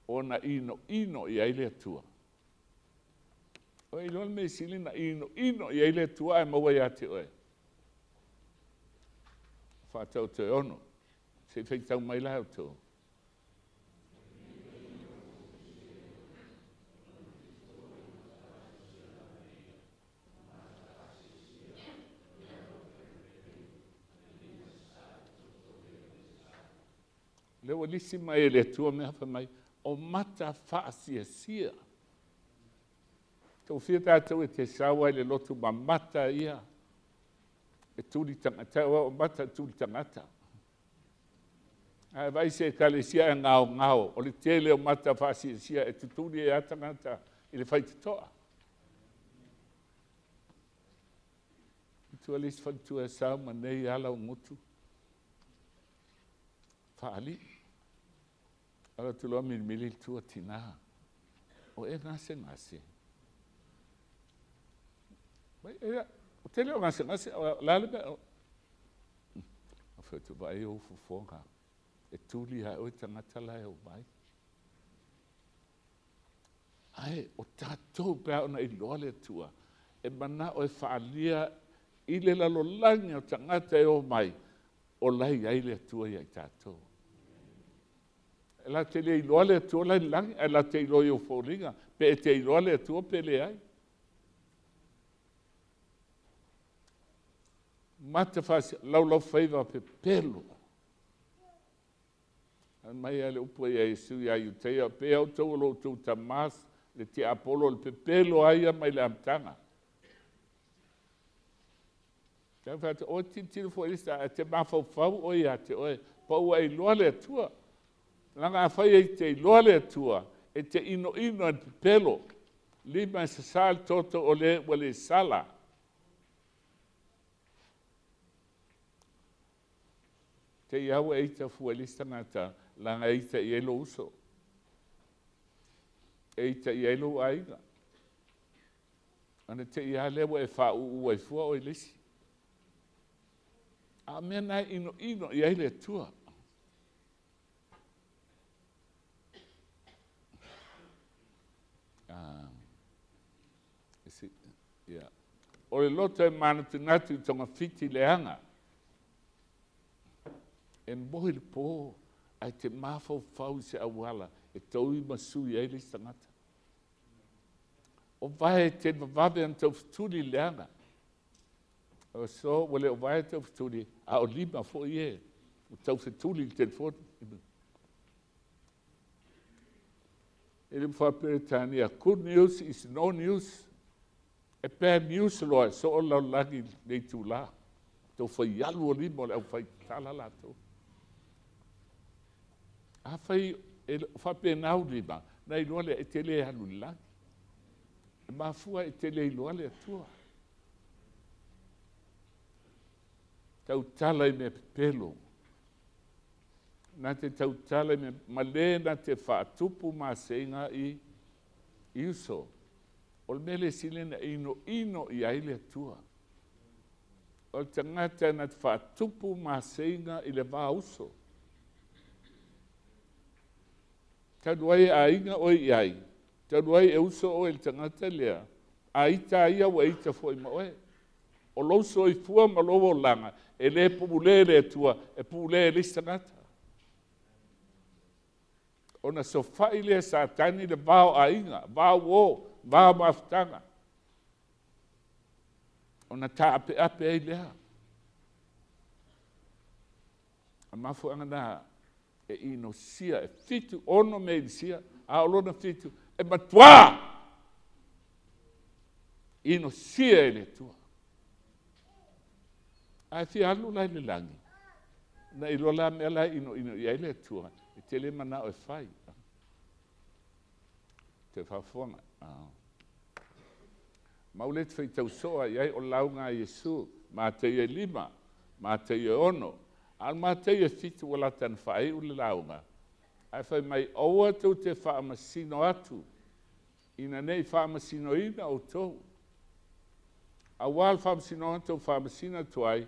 o na ino i aile atua. O i lona mea sili na ino i aile atua e maua ia te oe. Whātau te ono, se whaitau mai lau tō. Leo lisi mai le tua mea wha mai, o mata whaasia. Tau whia tātou e te sawa le lotu ma mata ia. E tūri tangata, o mata tūri tangata. Ai vai se kalesia e ngao, o le tele o mata whaasia, e tuturi e atangata, i le whaitatoa. Tua lisi whantua e sao ma nei ala o ngutu. Whaali. Ala tuloa milimili tua tina. O e ngase. Mai o tele o ngase lale be. O fetu vai o fufonga. E tuli ha o tangata lai o vai. Ai o tatou pe ona I loa le tua. E mana o e whaalia I le lalolangi o tangata e o mai. O lai ai le tua I tatou. E la te le iloa le tua lai langi. E la te iloa I o fōringa. Pe e te iloa le tua pe le ai. Mata fasi lau whaiva pe pelo. Mai ale upo ia Yesu ia Iuteia. Pe au tau lo tau tamas. Le te Apollo le pepelo aia mai le amtanga. Te whata o titiri fo ilista a te mawhau o ia te oe. Pau ai loa le atua. Langa a whai e te loa le atua. E te ino e pepelo. Lima sa sal toto o le wale sala. Te iau e ita fu ilista ngata. Langa e ita I elo uso. Eita I elo aiga. Ana te ia lewa e whau ai fua o ilisi. A mea nai ino I aile tua. O le loto e manatu natu I tonga fiti leanga. E mohi le pō ai te mawhau whau se awala. E tau I masu I aile tangata. O vai te vawe am tau futuri leanga. O so, wale o vai tau futuri, a o lima fo ie. O tau futuri te fo. Ele whaperetania, good news is no news. E bad news loa, so o lau lagi nei tu la. Tau whai alu o lima, o whai tala la tau. A whai, whape nau lima, nei loa le e tele alu lagi. Ma fua e te leiloa le atua. Tau tala I me pepelo. Na te tau tala I me malena te whaatupu ma seinga I uso. O le mele silena ino I aile atua. O le tangata na te whaatupu ma seinga I le wā uso. Tau ai a inga o I ai. Taruai e uso o el tangata lea. A ita ia wa ita foi moe. O lo so I fua ma lowo langa. E le pule le tua. E pule le tangata. Ona so fai le sa tani le vao a inga. Vao o. Vao maftanga. Ona ta ape ai lea. A mafu anga na e ino sia. E fitu ono me sia. A olona fitu. E matua ino sia ele tua. Ai fi alu lai le langi. Na ilo la me la ino I ele tua. E tele mana o fai. Te fafonga. Maulet fai tau soa iai o launga Yesu. Ma te ie lima. Ma te ie ono. Al ma te ie fitu wala tan fai ule launga. Ai fai mai oa tau te whaamasino atu. Ina nei whaamasino ina o tau. A wal whaamasino atu whaamasina tuai.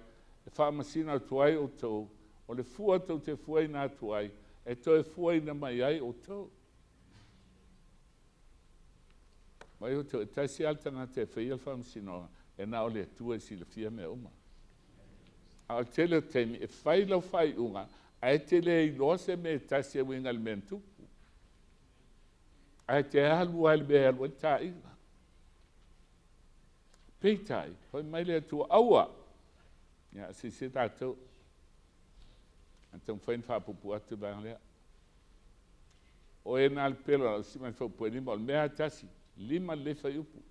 E whaamasina tuai o tau. O le fua tau te fuaina tuai. E to e fuaina mai ai o tau. Mai o tau e taisi altanga te whaia whaamasino. E na o le tua si le fia me uma. A o tele temi e whailau whai unga. Ai te le I lose me tasi e winga le mentuku. Ai te alu ai le me alu e ta inga. Peitai, hoi mai le tua aua. Ia, si se tātou. Antam whain whapupu atu bang lea. O e nal pelo, si mai whapupu e lima, o mea tasi, lima le whai upu.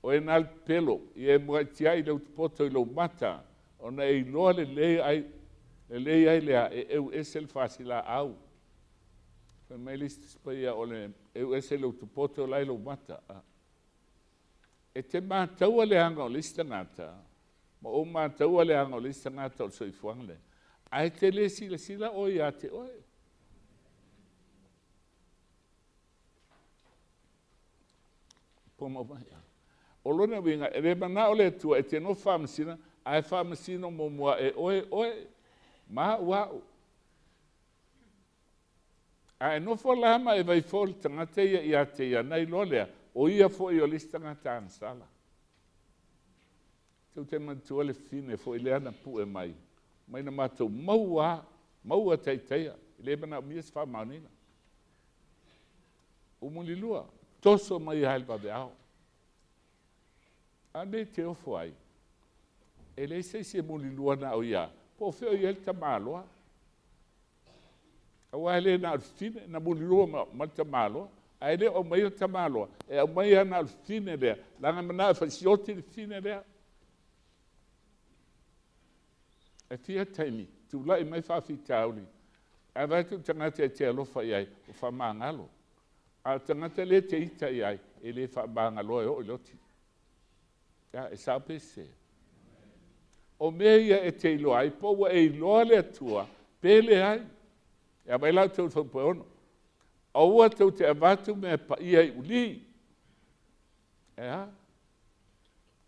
O e nal pelo, I e mua tiai le utupoto I lo mata, o na e loa le lei ai, le lei ai lea e eu esel fasila au. Fa mai listi spaia o le eu esel utupoto lai lo mata. E te mātaua le anga o lista ngata. Ma o mātaua le anga o lista ngata o soifuang le. Ai te le sila o ia te oe. po mo mai. O lona winga e le mana o le tua e te no whamasina, ai whamasino mo mua e oe, ma wau. A e no fo lama e vai fol tangata ia te ia nei lolea, o ia fo i o lista ngata ansala. Tau te mantua le fine fo i leana pu e mai. Mai na mātou maua teiteia, i le mana mias wha maunina. O muli lua, toso mai hael paveao. A ne te ofo ai. E le se muli lua na o ia, po feo i el ta maloa. Awa ele na alfine, na muli lua ma ta maloa. A ele o mai ta maloa. E o mai na alfine lea. Langa mana fasioti le fine lea. E fia taimi, tu lai mai whawhi tauri. A vai tu tangata e te alofa iai, o whamangalo. A tangata le te ita iai, e le whamangalo e o iloti. Ja, e sao pese. O mea e te iloa, i poua e iloa le atua, pele ai. E a vai lau tau whaupo ono. Aua tau te avatu mea pa iai uli. E ha?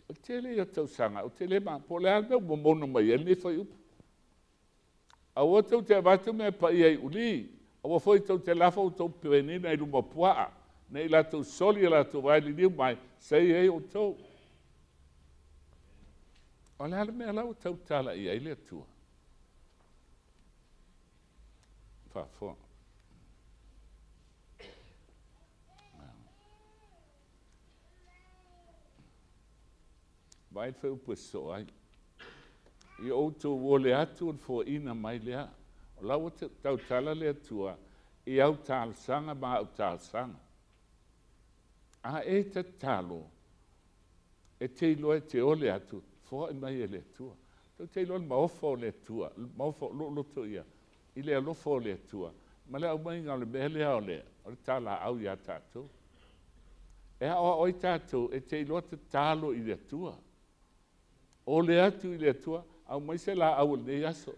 O te le o tau sanga, o te le maa, po le alme o momono mai, e ne whai upu. Aua tau te avatu mea pa iai uli. Aua foi tau te lafa o tau pewenina i luma puaa. Nei la tau soli la tau vai li niu mai, sei e o tau. O le ala mea lau tau tala ia ile atua. Whafua. Vai whau puso ai. I outou wole atu on fo ina mai lea. O lau tau tala le atua, i au tālsanga ma au tālsanga. A e te talo, e te iloa te ole atu, fo i mai e le atua. Tau te iloa maofo le atua, maofo loto ia, i le alofo le atua. Ma le au mai ngā le mele au le, o le tala au ia tātou. E a oi tātou, e te iloa te talo i le atua. O le atu i le atua, au mai se la au le aso.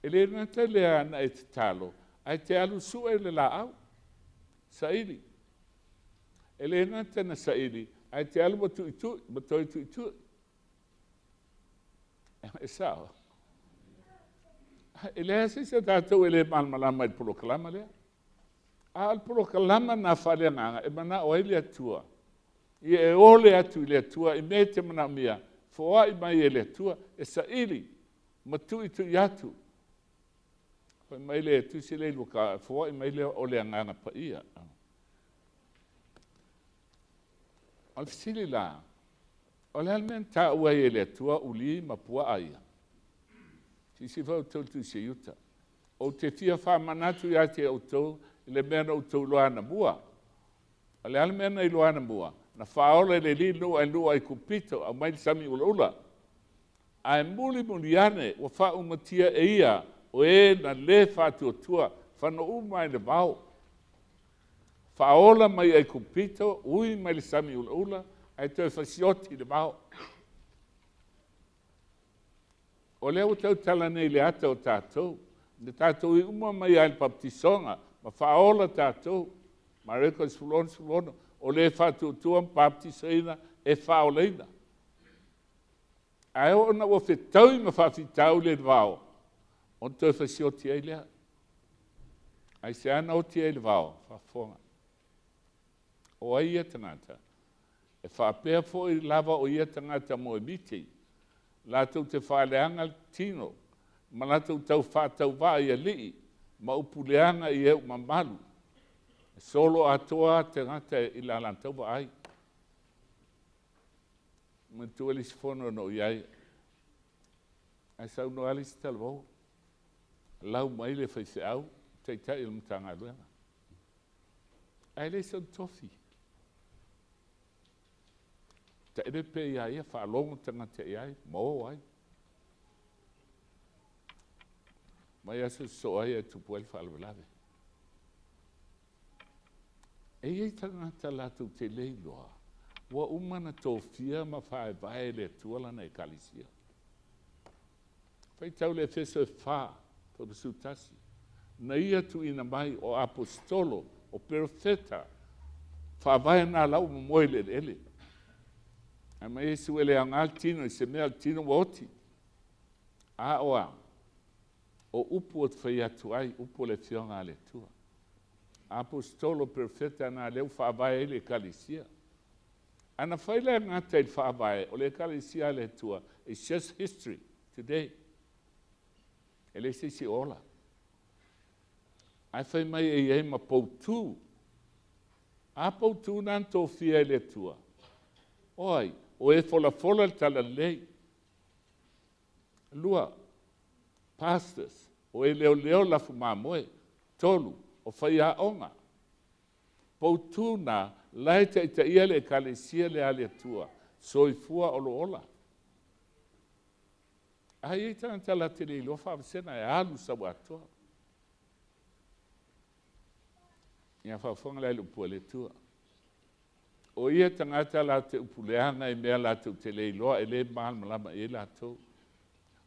E le nata le ana e te talo, ai te alu su e le la au. Saili. E le nata na saili, ai te alu matu itu. E sao. E le hasi se tātou e le malmalama i polokalama lea. A al polokalama na whare nganga, e mana o ele atua. I e ole atu i le atua, i me te mana mia, foa i mai e le atua, e saili, matu itu i atu. Fai mai le atu si le iluka, foa i mai le ole anganga pa ia. Al fisili la, o le almen ta ua i e le atua uli ma pua aia. Si whau tau tu se yuta. O te fia wha manatu i ate au tau, i le mena au tau loana mua. O le almen i loana mua. Na whaole le li no e lua i kupito, a mai sami ula. A e muli ane, wa wha umatia e ia, o e na le whatu o tua, whano umai le vau. Whaola mai e kupito, ui mai le sami ula, ai toi whasioti le vau. O leo tau tala nei le ata o tātou, ne tātou i uma mai ai baptisonga, ma whaola tātou, ma reko sulono, o le whatu tuam baptisoina e whaoleina. Ai o na o whetau i ma whawhitau le vau, on toi whasioti ai lea. Ai se ana o ti ai le vau, whafonga. O ai ia tangata, e whapea fo i lava o ia tangata mo e miti, lātou te whaeleanga tino, ma lātou tau whātau wā i a lii, ma upuleanga i eu ma malu. Solo atoa te ngata i la lantau wa ai. Ma tuali sifono no iai. Ai sau no alis talvau. Lau mai le whaise au, teitai il mtanga luenga. Ai le son tofi. Ta ere pe iai, whaalongo tangata iai, mo ai. Mai aso so ai e tupuel whaalwelave. E iei tangata lātou te leiloa, wa umana tōwhia ma whae vae le tualana e kalisia. Whai tau le wheso e wha, po besu tasi. Na ia tu ina mai o apostolo, o profeta, whaavai nā lau moe le ele. A mai Yesu ele anga tino, se mea tino woti. A oa, o upu o te whai atu ai, upu le fionga le tua. Apostolo perfeta na leu whaavai ele kalisia. Ana whaile ngata i whaavai, o le kalisia le tua. It's just history today. Ele si ola. Ai whai mai e ma poutu. A poutu nan tō fia le tua. Oi, o e fola tala lei. Lua, pastors, o e leo lafu mamoe, tolu, o whai a onga. Poutu na, lai te ia le kalesia le ale tua, soifua o lo ola. Ai e tanga tala te le ilo whaafsena e alu sa watoa. Ia whaafonga le lupua le tua. O ia tangata la te upuleanga e mea la te le iloa e le mahal malama e la tau.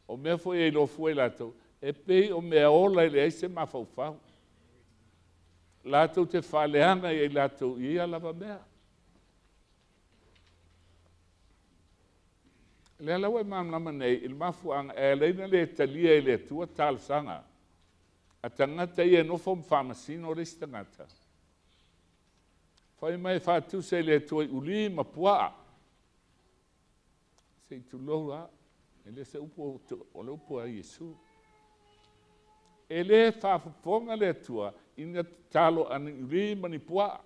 O mea fo e ilo fua e la tau. E pei o mea ola e le eise mafaufau. La tau te whaleanga e la tau ia lava mea. Le alawa e malama nei, il mafuanga e leina le talia e le tua tal sanga. A tangata ia nofo mfamasino resi tangata. Whai mai whātu se le toi uli ma pua. Se tu loa, e le se upo o le upo a Yesu. E le whaafonga le tua, ina talo ani uli mani pua.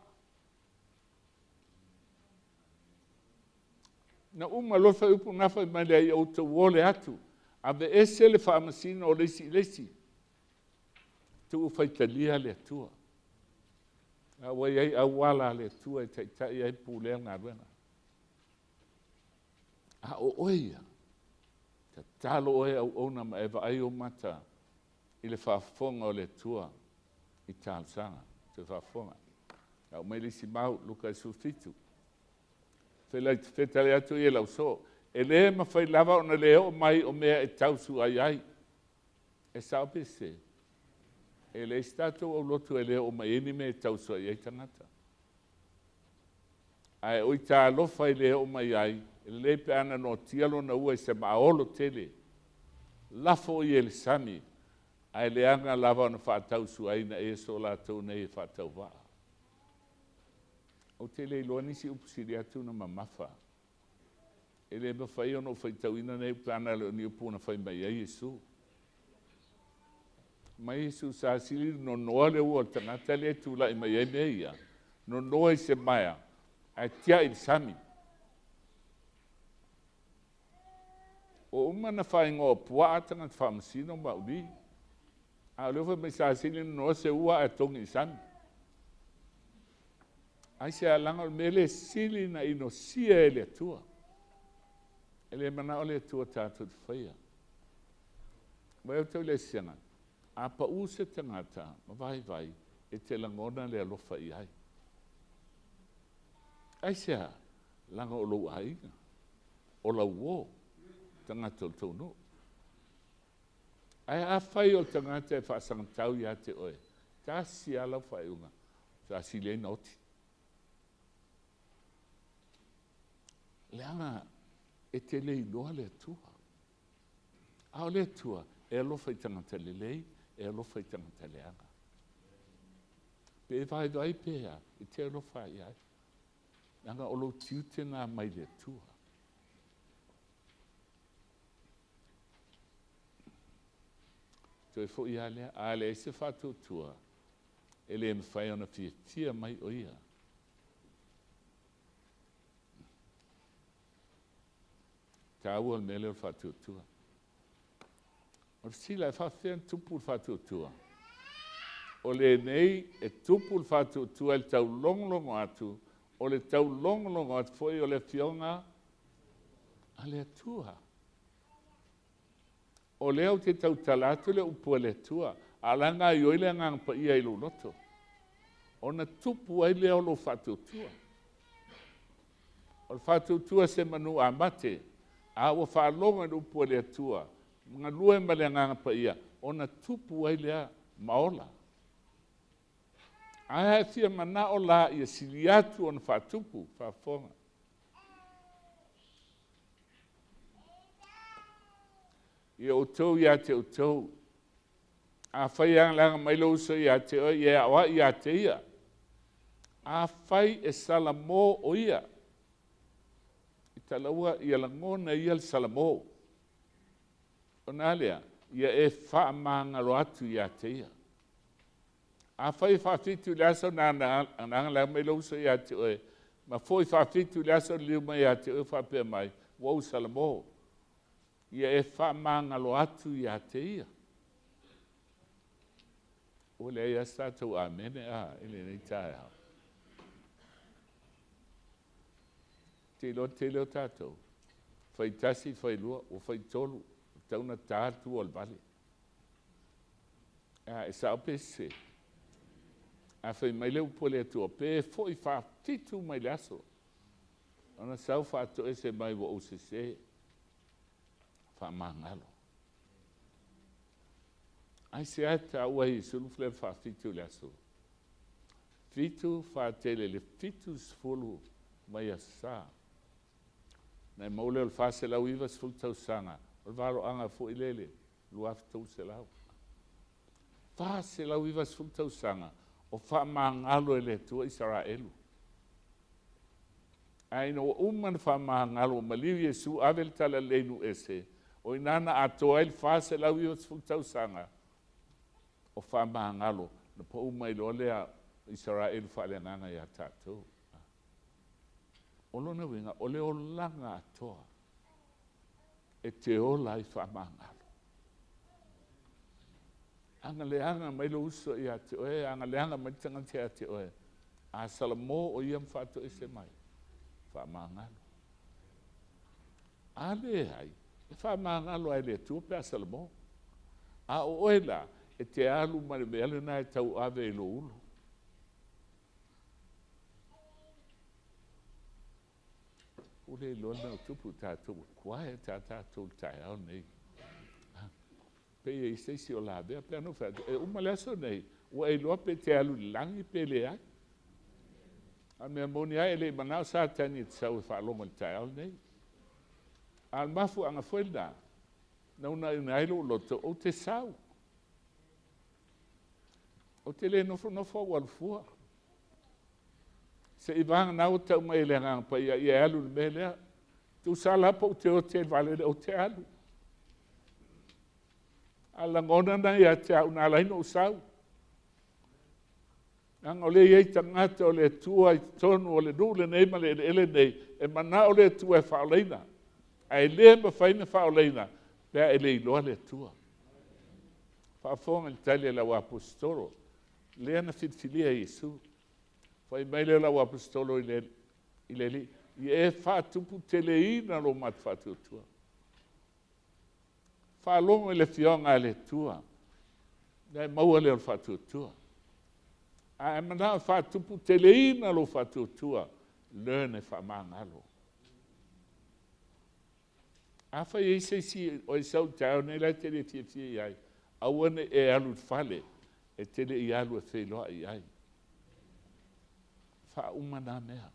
Na uma lofa upo nafa mai le i o te wole atu. Ave ese le whaamasino o lesi. Tu ufai le tua. Awa iai awala le tua e tai ai pūlea ngā ruenga. A o oia, ta talo oe au ona ma ewa ai o mata i le whaafonga o le tua i tālsanga, te whaafonga. Au mai lisi mau, luka e sufitu. Whetale atu i e lau so. E le ma whai lava ona le o mai o mea e tausu ai. E sao pese. E le stato o lotu e le o mai eni me tausu ai tangata. Ai oi tā alofa i le o mai ai, e le pe ana no tialo na ua i se maolo tele. Lafo i e le sami, ai le anga lava na whātausu ai na e so la tau nei e whātau waa. O tele i loa nisi upusiri atu na mamafa. E le mawhai ono whaitau ina nei plana leo ni upuna whai mai ai Yesu. Mai Yesu sa sili no noa le ua tangata le tula i mai ai meia. No noa i se maia. Ai tia i sami. O umana whai ngō pua atanga te whamasino mauri. A leo whai mai sa sili no noa se ua a tongi i sami. Ai se alanga o mele sili na ino sia e le tua. E le mana o le tua tātou te whaia. Mai au tau le sianga. A pa use tangata, ma vai, e te langona le alofa i ai. Ai sea, langa o lau ainga, o lau o, tangata o tau no. Ai a whai o tangata e whaasangtau i a te oe, ka si ala whai unga, sa si le noti. Leanga, e te lei loa le tua. Ao le tua, e alofa i tangata le lei, e alofa i tangata leanga. Pe vai pea, e te alofa i ai. Nanga o lo tiutena mai le tua. Toi fo i alea, a le se whātou tua, e le mwhai ona fia mai o ia. Ka ua mele o whātou tua. O sila e whawhian tupu whātou tua. O le nei e tupu whātou tua e tau longlongo atu, o le tau longlongo atu foi o le fionga a le tua. O leo te tau talatu le upu le tua, a langa i oile ngangpa ia i loto. O na tupu ai leo lo whātou tua. O le whātou tua se manu a mate, a ua whaalonga le upu le tua, mga lue male ngangpa ia, o na tupu ai lea maola. Ae fia mana o la ia sili atu ona whatupu, whafonga. Ia o tau ia te o tau. A whai langa mai lausa ia te o ia awa ia te ia. A whai e salamo o ia. I talaua ia langona ia le salamo. O nā lea, ia e whaamangaro atu ia te ia. A whai whawhitu le aso nā ngā mai lausa ia te oe. Ma foi whawhitu le aso liu mai ia te oe whapea mai. Wau salamo. Ia e whaamangaro atu ia te ia. O le ia tātou amene ele nei tae hao. Te leo tātou. Whai tasi, whai lua, o whai tolu. Tauna tātu o le vale. E sa ope se. A whai mai leo pole atu o pe foi whawhitu mai le aso. Ona sau whāto e se mai wo o se. Whamangalo. Ai se ata ua i sulufle whawhitu le aso. Fitu whātele le fitu sfulu mai a sa. Nei maule o le whase lau iwa sfulu tau sanga. O le waro anga fu ilele. Luaf tau se lau. Whase lau iwa sfulu tau sanga. O whamangalo e le tua Israelu. Ai no uman whamangalo maliu Yesu avel tala leinu ese. O inana atoa il fase lau iwa sfulu tau sanga. O whamangalo. Na po umai lo lea Israel whale nganga ia tātou. O lona winga, o leo langa atoa. E te ola i whamangalo. Anga leanga mai lo uso ia te oe, anga leanga mai tangati ia te oe. A salamo o iam whato e se mai. Whamangalo. A le hai, e whamangalo ai le tupe a salamo. A o oela, e te alu mare me ale na e tau ave e lo ulu. Ule lona o tupu tātou, kuae tātou tai au nei. Pe e seisi o la bea, pe anu whātou, e umale aso nei, ua e loa pe te alu langi pe le ai. A mea moni ai, ele manao sa tani e tsau e whaalonga le tai au nei. Al mafu anga fuenda, na una ina ailo loto, o te sau. O te le nofo walfua. Se i vanga nau tau mai le ngang pa ia alu me lea. Tu sala pa o te vale o te alu. Ala ngona na ia te au na laino o sau. Nang ole iei tangata o le tua i tonu o le nule nei ma le ele nei. E mana o le tua e whaoleina. Ai le ma whaina whaoleina. Pea ele i loa le tua. Whaafonga li talia la apostolo. Lea na fitfilia Yesu. Fai mai le lau apostolo i le li. I e whātupu te le ina lo mat whātutua. Whālongo i le fionga le tua. Nei maua le o whātutua. A e mana whātupu te le ina lo whātutua. Lerne whamangalo. A whai e si o i sau tau nei lai te le fia iai. Awane e alu whale. E tele i alu e wheloa i ai. Wha umana mea.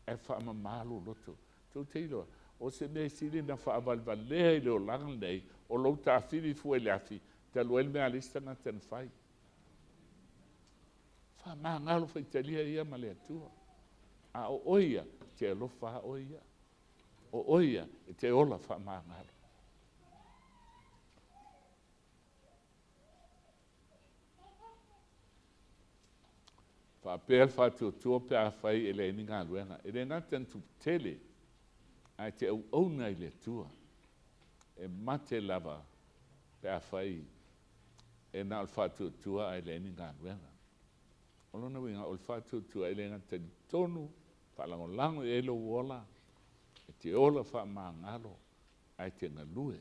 E wha mamalo loto. Tau teiloa, o se me siri na wha avalvalea i leo langan nei, o lau ta awhiri fue le afi, te aluel mea listanga ten whai. Wha maa ngalo whai talia ia ma le atua. A o oia, te alofa oia. O oia, e te ola wha maa ngalo. Whapea whātua pe a whai e le ni ngā luenga. E le ngātan tu tele ai te au auna i le tua. E mate lava pe a whai e nā whātua ai le ni ngā luenga. Olona winga o whātua e le ngātan tonu whalango lango e lo wola e te ola wha mā ngalo ai te ngalue.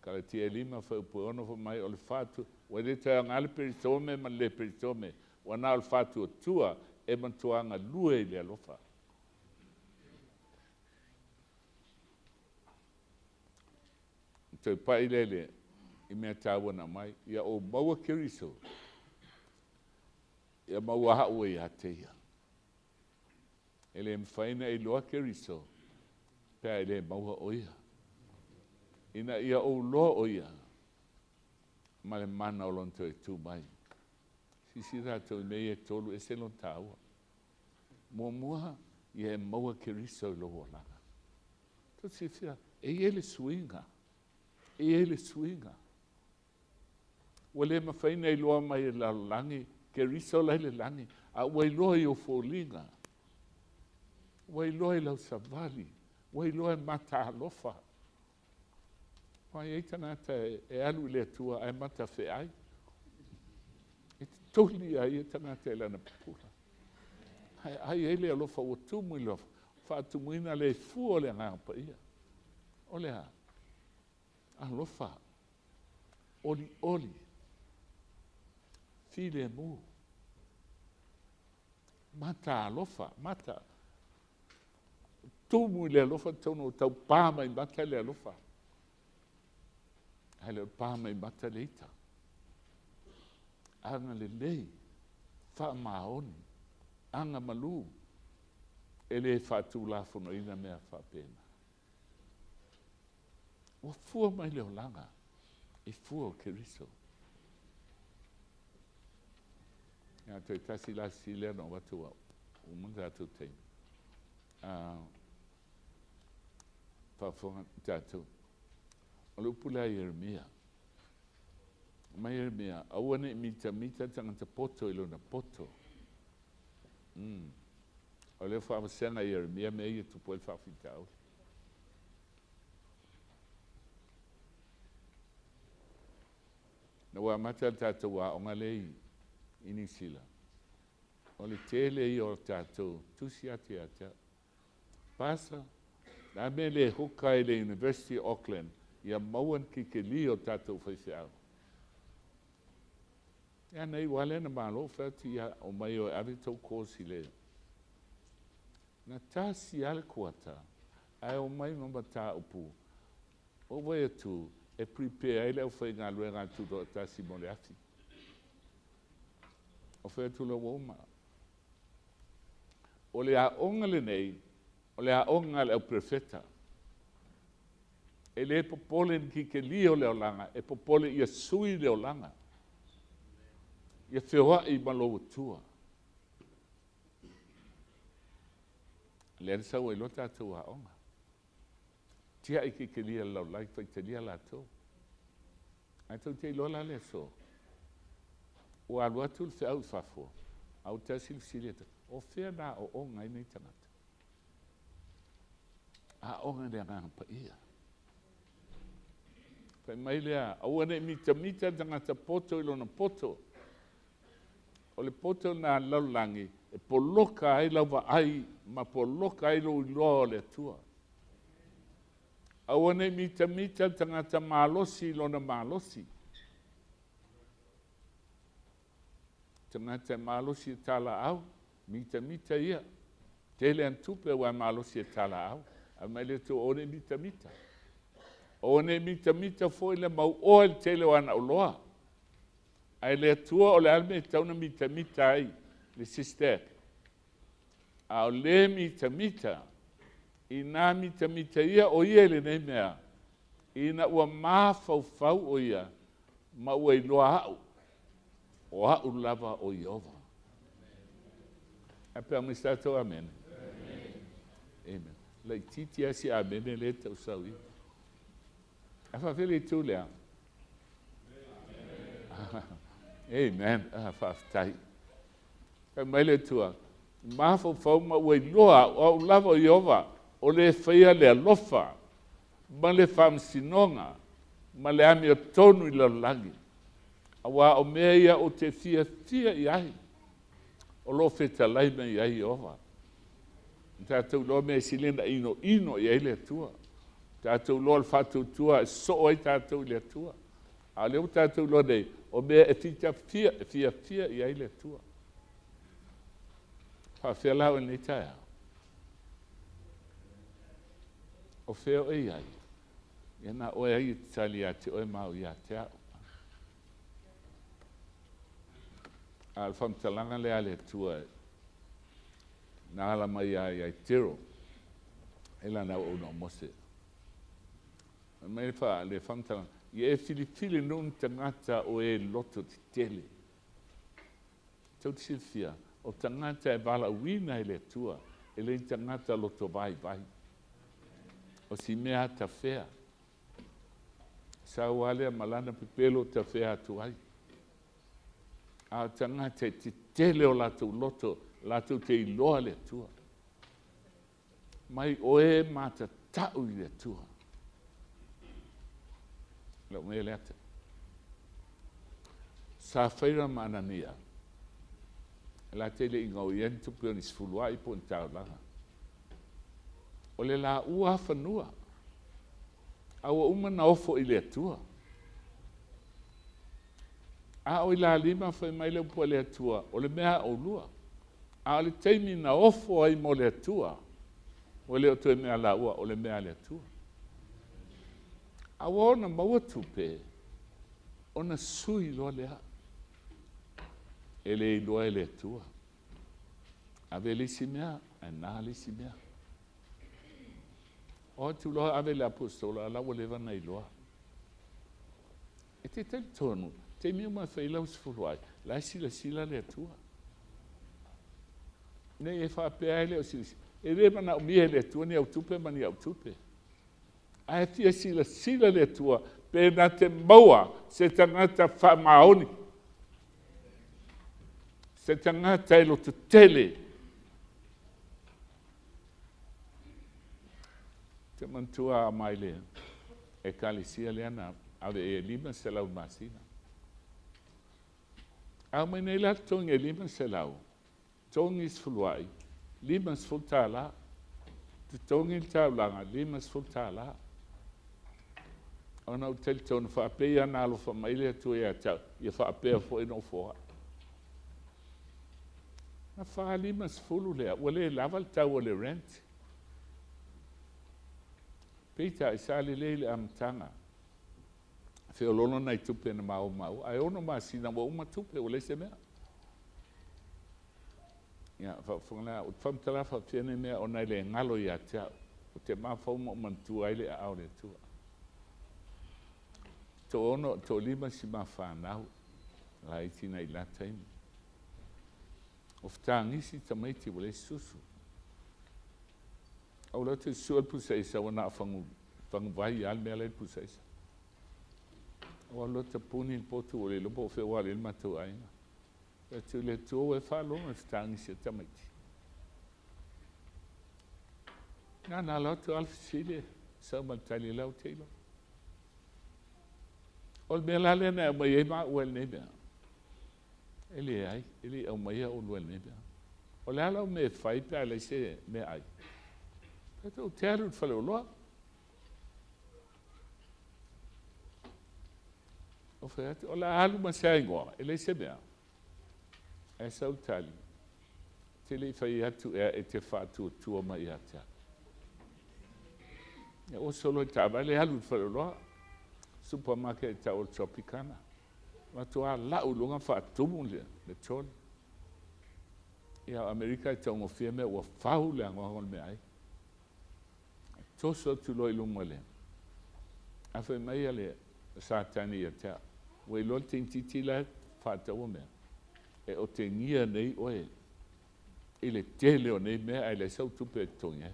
Kala te e lima whaupu ono wha mai o le whātua. Wa le te ngale peritome ma le peritome. Wana al fatu tua e mantuanga lue le alofa. Te pai lele i mea tāwana mai, ia o maua kiriso, ia maua ua ia teia. Ele mwhaina e loa keriso, pea ele maua oia. Ina ia o loa oia, ma le mana o lonto e tū mai. Sisi rātou mei e tolu e selon tāua. Mua ia e maua keriso i loa langa. Tō si fia, e ele swinga. E ele swinga. Wale mawhaina i loa mai e langi, keriso lai le langi, a wai loa i o fōlinga. Wai loa i lau savali, wai loa i mata alofa. Wai e tanata e alu le tua ai mata fe ai. E toli ai e tanata e lana pula. Ai e le alofa o tumu i lofa, whaatumuina le fua le ngāpa ia. O le a, alofa, oli oli, file mu, mata alofa, mata, tumu i le alofa tono tau pāma i mata le alofa. Hai le pāma i mata leita. Anga le lei, wha maoni, anga malu, e le whātū lafono ina mea whapena. O fua mai leo langa, e fua o keriso. Ia toi tasi la silea no watu au, o munga atu tein. Whafonga tātou. O le upula Jeremia. Mai Jeremia, awane mita tangata poto ilo na poto. O le whaamasenga Jeremia me ia tupo e whawhitau. Na wa mata tātou wa onga lei ini sila. O le tele i o tātou, tusi ati ata. Pasa, na me le huka i le University of Auckland, ia mauan ki ke li o tātou whaisau. Ia nei wale na malo whati ia o mai o aritou kōsi le. Na tā si ale kuata, ai o mai mama tā upu. O wai atu, e prepare ele o whai ngā lue ngā tuto tā si mo le afi. O whai atu le woma. O le a onga le nei, o le a onga le au prefeta. E le popole ki ke li o leo langa, e popole ia sui leo langa. Ia whioa i malo tua. Le ansau e lota atu a onga. Tia i ki ke lia lau lai, whai te lia la tō. Ai tau te lola le so. O alu atu le whiau whafo. Au te asil silieta. O whea nā o onga i nei tangata. A onga le ngāmpa ia. Whai mai lea, au ane mita tangata poto ilo na poto. O le poto nā laulangi, e poloka ai lauwa ai, ma poloka ai lo iloa le tua. Au ane mita tangata malosi ilo na malosi. Tangata malosi e tala au, mita ia. Tele antupe wa malosi e tala au. A mai le tu one mita. One mita foi le mau oel tele wana uloa. Ai le tua o le alme tauna mita ai, le sister. A o le mita, i nā mita ia o ia le nei mea, i na ua mafau o ia, ma ua i loa au, o au lava o Iova. A pēr mistato amen. Amen. Lai titi asi amen e le tau sau i. A whawhele tū lea. Amen. Whawhtai. Kai maile tua. Mafau fau ma ua i loa o lava o Iova. O le whaia le alofa. Ma le whamsinonga. Ma le ami o tonu i lalangi. Awa o mea ia o te fia i ahi. O lo feta laima i ahi Iova. Tātou loa mea silenda ino i ahi le tua. Tātou loa le whātou tua, so ai tātou le tua. A leo tātou loa nei, o mea e fia i ai le tua. Whawhia lau e nei taia. O wheo e ai. Iana oe ai tali ati oe mau i ate au. al whamtalanga le ale tua na ala mai ai tiro e la na uno mose mai fa le whamtalanga i e fili nun tangata o e loto ti tele tau tisifia o tangata e bala wina i le tua e le tangata loto vai o si mea ta fea sa wale malana pipelo ta fea tu ai a tangata ti tele o lato loto lato te iloa le tua mai o e mata tau i le tua lo me leta sa feira manania la tele ingo yentu pe nis fulwa i pon taula o le la ua fanua au uma na ofo i le tua a o la lima foi mai le po le tua o le mea o lua a le teimi na ofo ai mo le tua o le o te mea la ua o le mea le tua a ona maua tupe ona sui loa lea e le iloa e le tua ave lisi mea e na lisi mea o tu loa ave le apostola ala o le vana iloa e te tali tonu te miu ma fai lau sifuluai la sila le tua ne e fa pea ele o sila e re mana o mia le tua ni au tupe mani au tupe a fia sila le tua pe na te maua se tangata fa maoni se tangata e lo tu tele te mantua a mai le e kalisia le ana ave e lima se lau masina a mai nei la tongi e lima se lau tongi sfuluai lima sfultala te tongi il taulanga lima sfultala ona o tel tonu fa pe ana lo fa mai le tu e ta e fa pe fo e no fo na fa lima sfulu le o le lava ta o le rent Peter isali le amtanga fe olono na tupe na mau ai ono ma sina mo uma tupe o le se mea ya fa fona o fam tala fa fiene mea ona le ngalo ya ta o te ma fa mo mantu ai le au le tu to ono to lima si ma fa na la itina ila time of tangi si tamaiti o le susu au la te sual pusaisa wana fangu vai al mele pusaisa o lo te puni il potu o le lobo fe wale il matu aina e tu le tu e fa lo stangi se tamati na lo tu al sile sa mantali la utilo ol bela le na mai ma wel ne ba ele au mai o wel ne ba o la lo me fai pa le se me ai o teatro falou lo o fait o la alu ma sai go ele se bea essa o tali tele fai atu e te fatu tu ma iata e o solo tava le alu falou lo supermarket ta o tropicana ma tu la u longa fa tu le chol ia america ta ngo fieme o fau le ngo me ai toso tu lo ilunga le a fe mai ale satani ata we lo tintiti la fata o me e o te ngia nei o ele tele o nei me ale sau tu pe tonga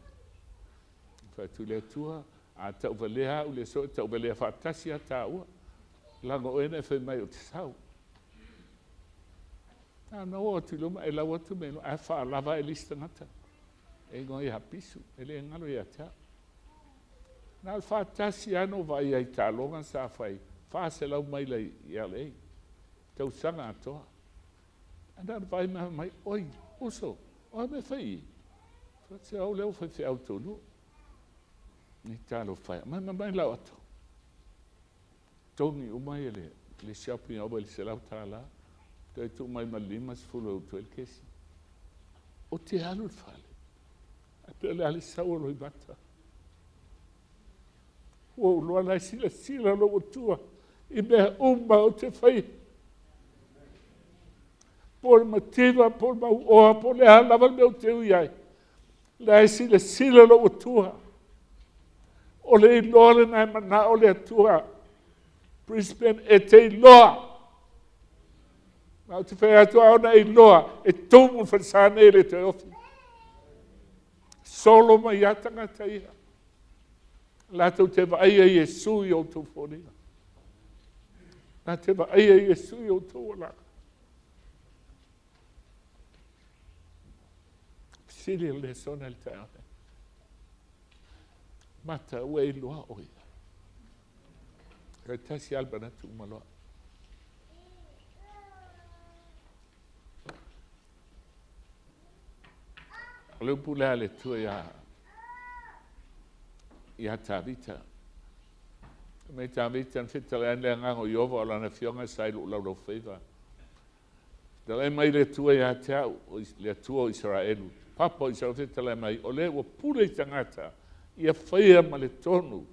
fa tu le tua a ta o le ha o le so ta o le fatasi ata o la go ene fe mai o tsau no o tu lo e la o tu me a fa la va elista nata e go ia pisu ele ngalo ia ta na fa tasi ano vai ai talonga sa fai fa se lau mai le ia le tau sanga to anda vai mai oi uso o me fai fa se au le fa auto no ni talo fai mai la auto tongi o mai le shopping o le se lau tala te tu mai malima se fulo auto el kesi o te alu fale a pe le ali saolo i bata o lo la sila lo tua i be umba o te fai po po le mativa, po le mauoa, po le halava le meu teu iai. Le sila lo atua. O le iloa le nai mana o le atua. Brisbane e te iloa. Ma te whai atua o na iloa e tumu whansane le te ofi. Solo mai atanga ta iha. Lātou te vaia Iesu i o tō whoringa. Nā te vaia Iesu i o tō walaka. Sili le sona le tae ane. Mata ue i loa o ia. Kai tasi alba na tu maloa. Leu pula le tua ia tavita. Me tavita în fitele ane le ngango iova o lana fionga sai lu lau feiva. Dale mai le tua ia teau, le tua o Israelu. Papa Israelu fitele mai, o le ua pule i tangata, ia whaia ma le tonu,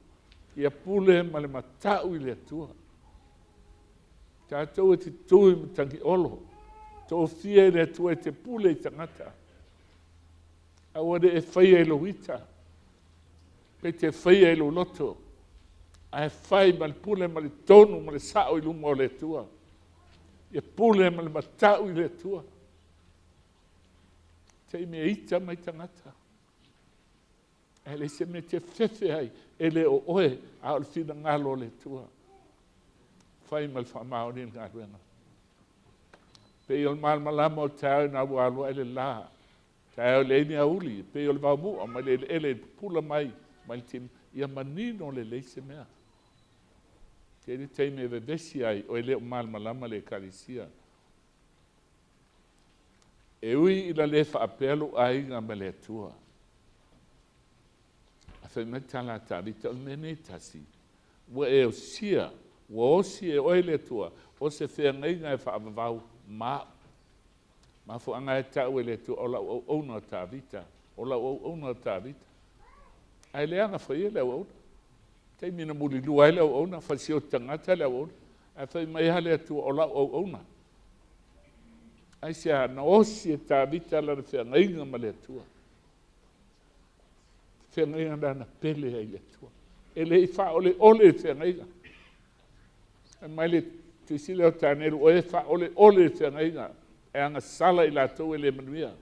ia pule ma le matau i le tua. Tātou e te tui ma tangi olo, tō fia i le tua e te pule i tangata. Awa de e whaia i lo wita, pe te whaia i lo loto, a e whai ma le pule ma le tonu ma le sao i lunga o le tua. Ia pule ma le matau i le tua. Te me ita mai tangata. E le se me te whewhe ai, e le o oe, a o le whina ngalo le tua. Whai ma le whamao ni ngā ruenga. Pe i o le malmalama o tau na walua e le la. Tau le ni a uli, pe i o le vaumua, ma le ele pula mai, ma le tim, ia manino le leise mea. Te le teime ve vesi ai, o ele o malmalama le karisia. E ui i la le whaapelo ai ngā me le tua. A whai me tala tawita o mene tasi. Wa e o sia, wa o si e oi le tua, o se whea ngai ngai whaapavau ma. Ma fu anga e tau e le tua, o la o ona tawita. O la o ona tawita. Ai le anga whai e le o ona. Te mina muli lua e le o ona, whasi o tangata le o ona. A whai mai hale atua o la o ona. Ai sia na osi e tawita la na whea ngainga ma le atua. Whea ngainga la na pele ai le atua. E le i wha ole ole whea ngainga. E mai le tuisile o tāneru o e wha ole ole whea ngainga. E anga sala i la tau e le manuia.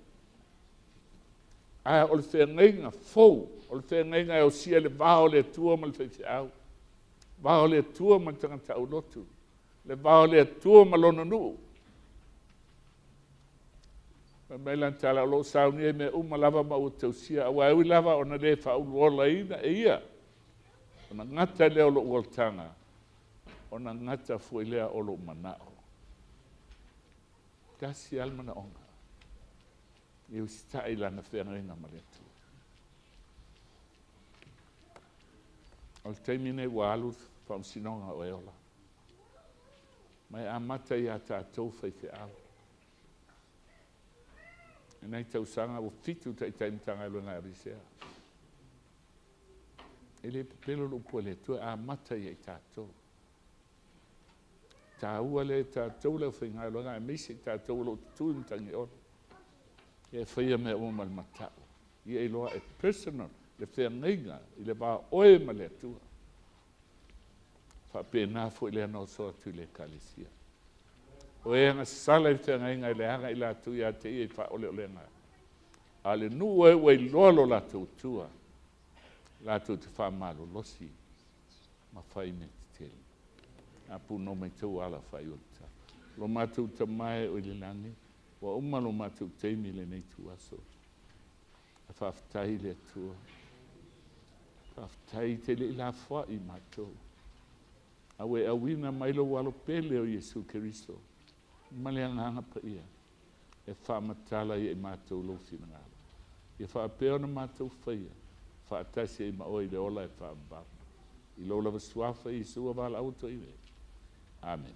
Ai ole whea ngainga fou. Ole whea ngainga e o sia le vao le atua ma le whai au. Vao le atua ma tangata au lotu. Le vao le atua ma lona nuu. Me lan tala lo sauni me uma lava ma o tausia a wai lava ona le fa u ola ina e ia ona ngata le o lo voltanga ona ngata foi le o lo manao kasi almana onga eu sta ila na fena ina maletu al termine walu from sinonga o eola mai amata ia ta tofa fe au. E nei tausanga o fitu tai taimtanga e lunga arisea. E le pelo lo pole tu a mata i tātou. Tā ua le tātou le whinga e lunga e misi tātou lo tūntangi on. E whaia me o mal matau. I e loa e personal le whea nginga i le wā oe ma le tua. Wha pēnā fo i le anō soa tu le kalisia. O e anga sala i te ngainga i le hanga i la tu ia te i wha ole ole nga. A le nu e wei lolo la tu tua. La tu te wha malo losi. Ma whai me te tele. A pu no me tau ala whai ulta. Lo matu ta mai o i le langi. Wa uma lo matu teimi le nei tu aso. A whaftai le tua. Whaftai te le la wha i matou. A we a wina mailo walo pele o Yesu Keristo. Maleanga pa ia e fa matala i mātou lo fina ngala e fa peona mātou faia fa tasi i maoi le ola e fa mbapa i lo lava suafa i sua vala auto i le amen.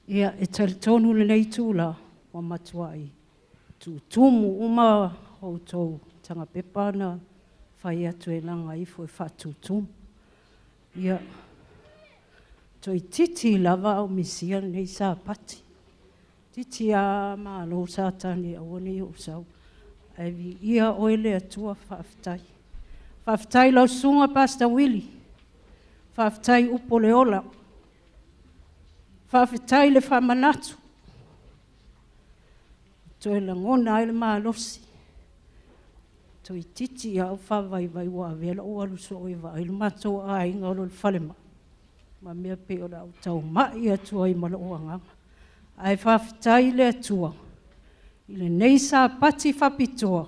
Ia e tali tonu le nei tūla wa matua i tumu uma o tau tanga pepana whai atu e langa ifo e whatu tumu. Ia toi titi lava o misia nei sa pati. Titi a malo sa tani a wani o sau. Evi ia oele atua whaftai. Whaftai lau sunga Pastor Willie. Whaftai upo le ola. Whawhetai le whamanatu. Toi la ngona ele maalosi. Toi titi au whawaiwai wa vela o aluso o iwa. Ilu mato a inga olo le whalema. Ma mea pe o au tau mai atua i mala o anganga. Ai whawhetai le atua. Ile neisa pati whapitoa.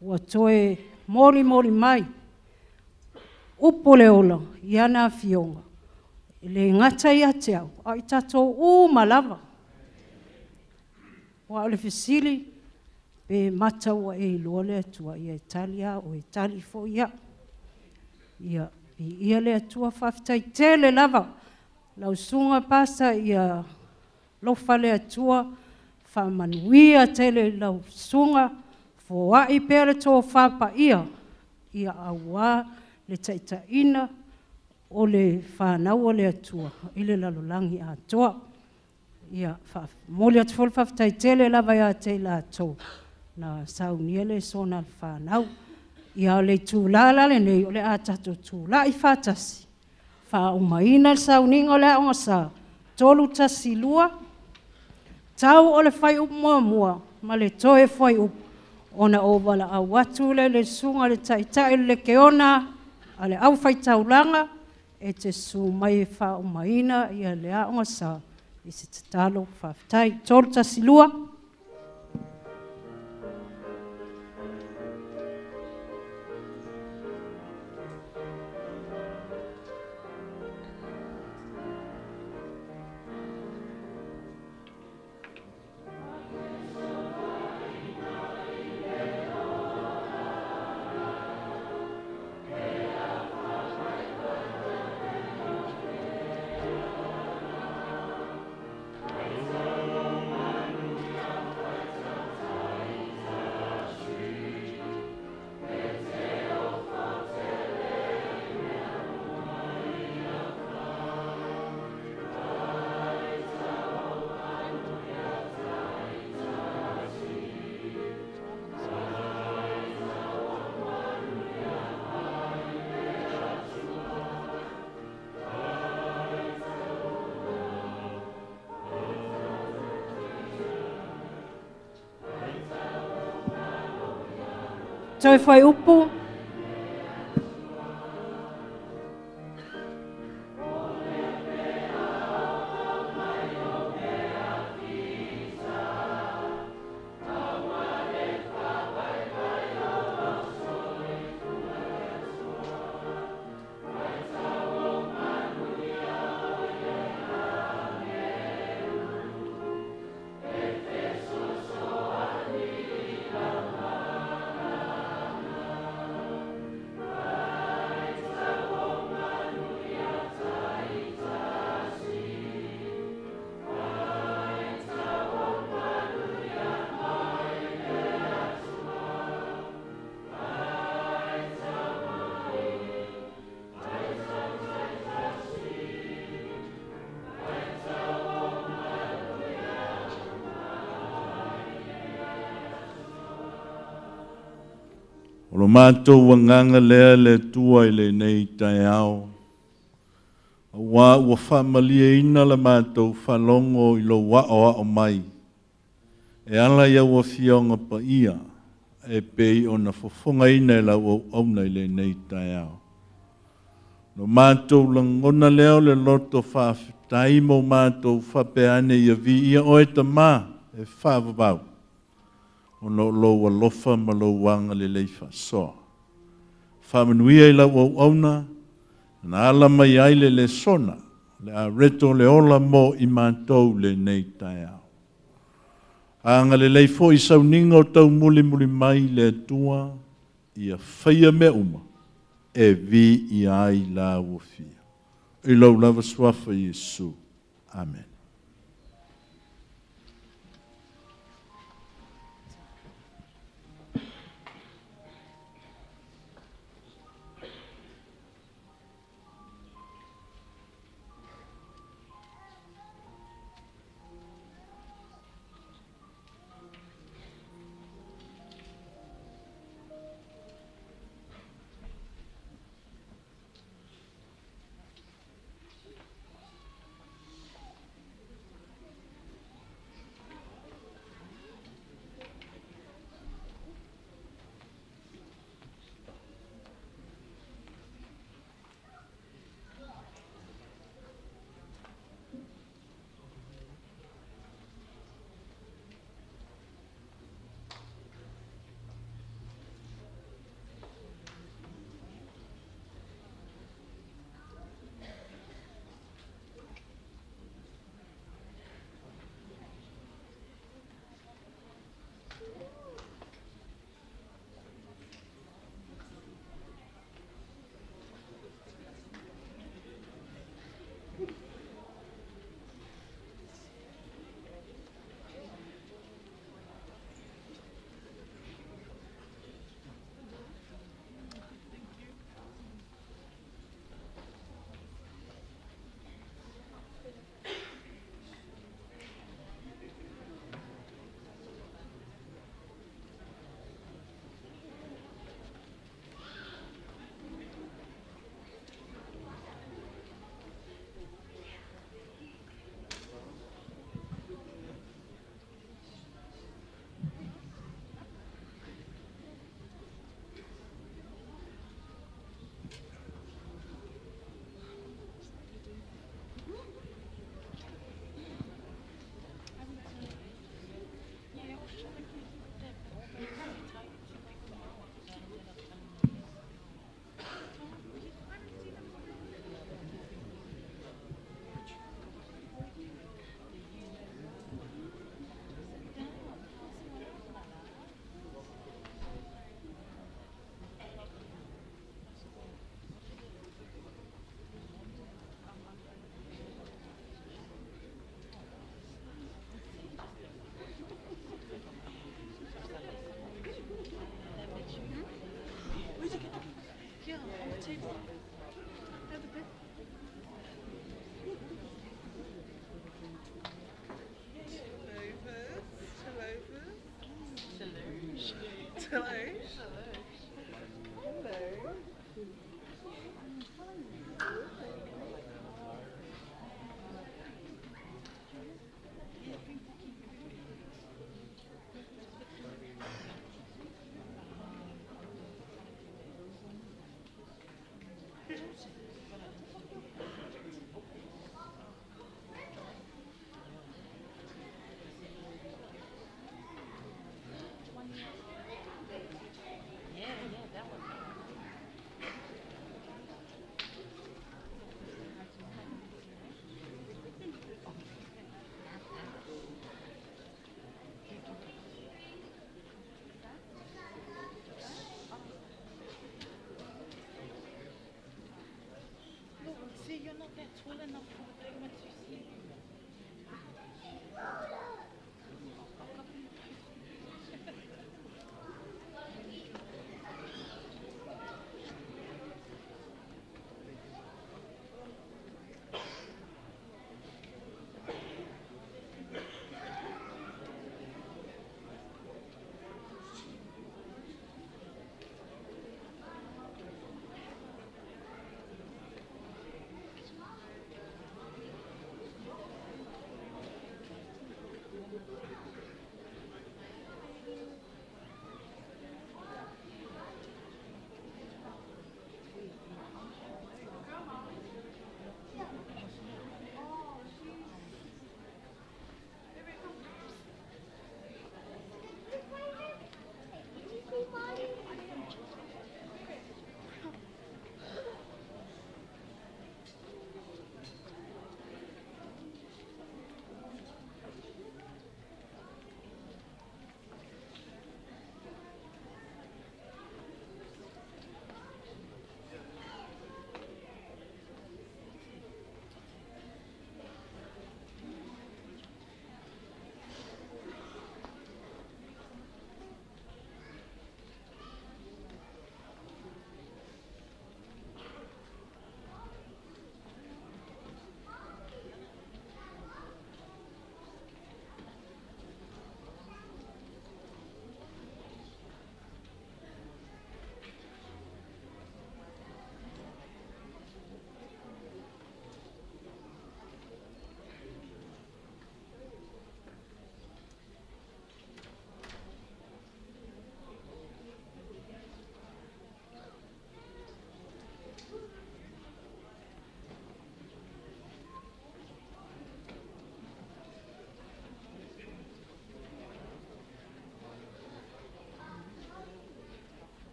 Ua toe mori mai. Upo le ola. Iana fionga. Ile ngata ia te au, ai tatou malava. Wa ole fesili, pe mata ua e iloa le atua, ia Italia o Itali fo ia. Ia le atua whaftai tele lava. Lau sunga pasa ia lofa le atua, whamanuia tele lau sunga, fo ai pere tō whapa ia. Ia awa le taitaina, o le whanau o le atua, ile lalolangi a toa. Ia, moli atu fol whaftai tele lava ia te la tō. Na saunia le sona le whanau. Ia le tūlala le nei, o le atato tūla i whatasi. Whaumaina le sauninga o le aonga sa. Tolu tasi lua. Tau o le whai up mua, ma le toe whai up. Ona o wala au watu le sunga le taitai le keona, ale au whai taulanga, e te su mai whao maina ia le aonga sa i se te talo whaftai. Tolu tasi lua. Toi whai upo. O lo mātou wanganga lea le tua i le nei tai ao. Ua whamalia ina la mātou whalongo i lo wao mai. E ala ia ua fionga pa ia, e pei o na fofonga ina i la ua auna i le nei tai ao. No mātou langona leo le loto whawhitai mo mātou whapeane ia vi ia oe ta mā e whawabau. O no lo wa lofa ma lo wanga le leifa soa. Whamanuia i la ua auna, na ala mai aile le sona, le a reto le ola mo i mātou le nei tai au. Anga le leifo i sauninga o tau muli mai le tua, ia whaia me uma, e vi i ai la uafia. I lau lava swafa Yesu. Amen.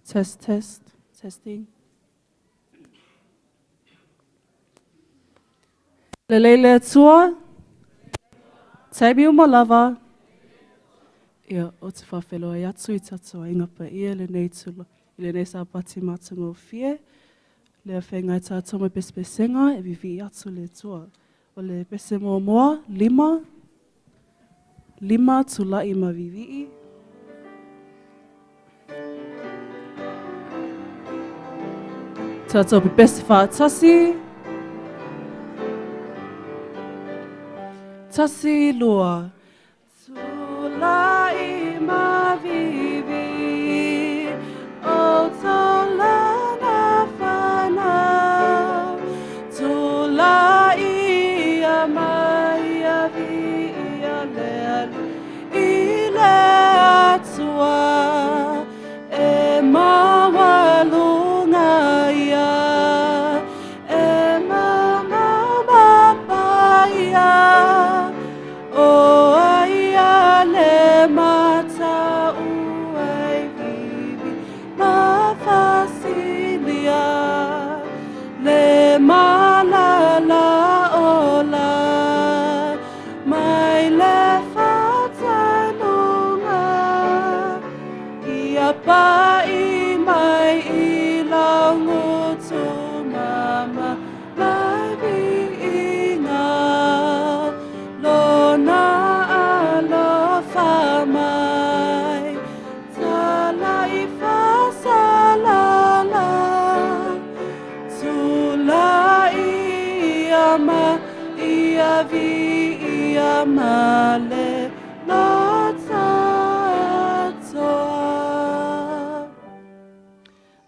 Testing. Lelele atua. Taimi umalava. Ia, o te whawhelo ai atu I tatua ingapa ia le nei tula. I le nei sa pati matunga o fie. Le whengai tātua mai pespesenga e vivi atu le tua. O le pese moa 5. 5 tulai ma vivi. Tātua pe pese whaatasi. Tasi lua. Tulai ma vivi. O tola na whana. Tulai a mai a vi a leali. I le atua. E mawalunga ia. E mama ia. O ai le mata uai vivi ma fasilia le malala ola mai le fatalunga ia pai mai I laungu tu mama mai viinga Lona alofa mai Talai fasalala Tulai ama ia vi ia male Lotatoa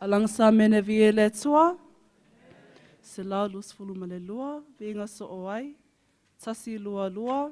Alangsa mene vie le tua Se lau lus fulu male lua Vinga so oai Tasi lua lua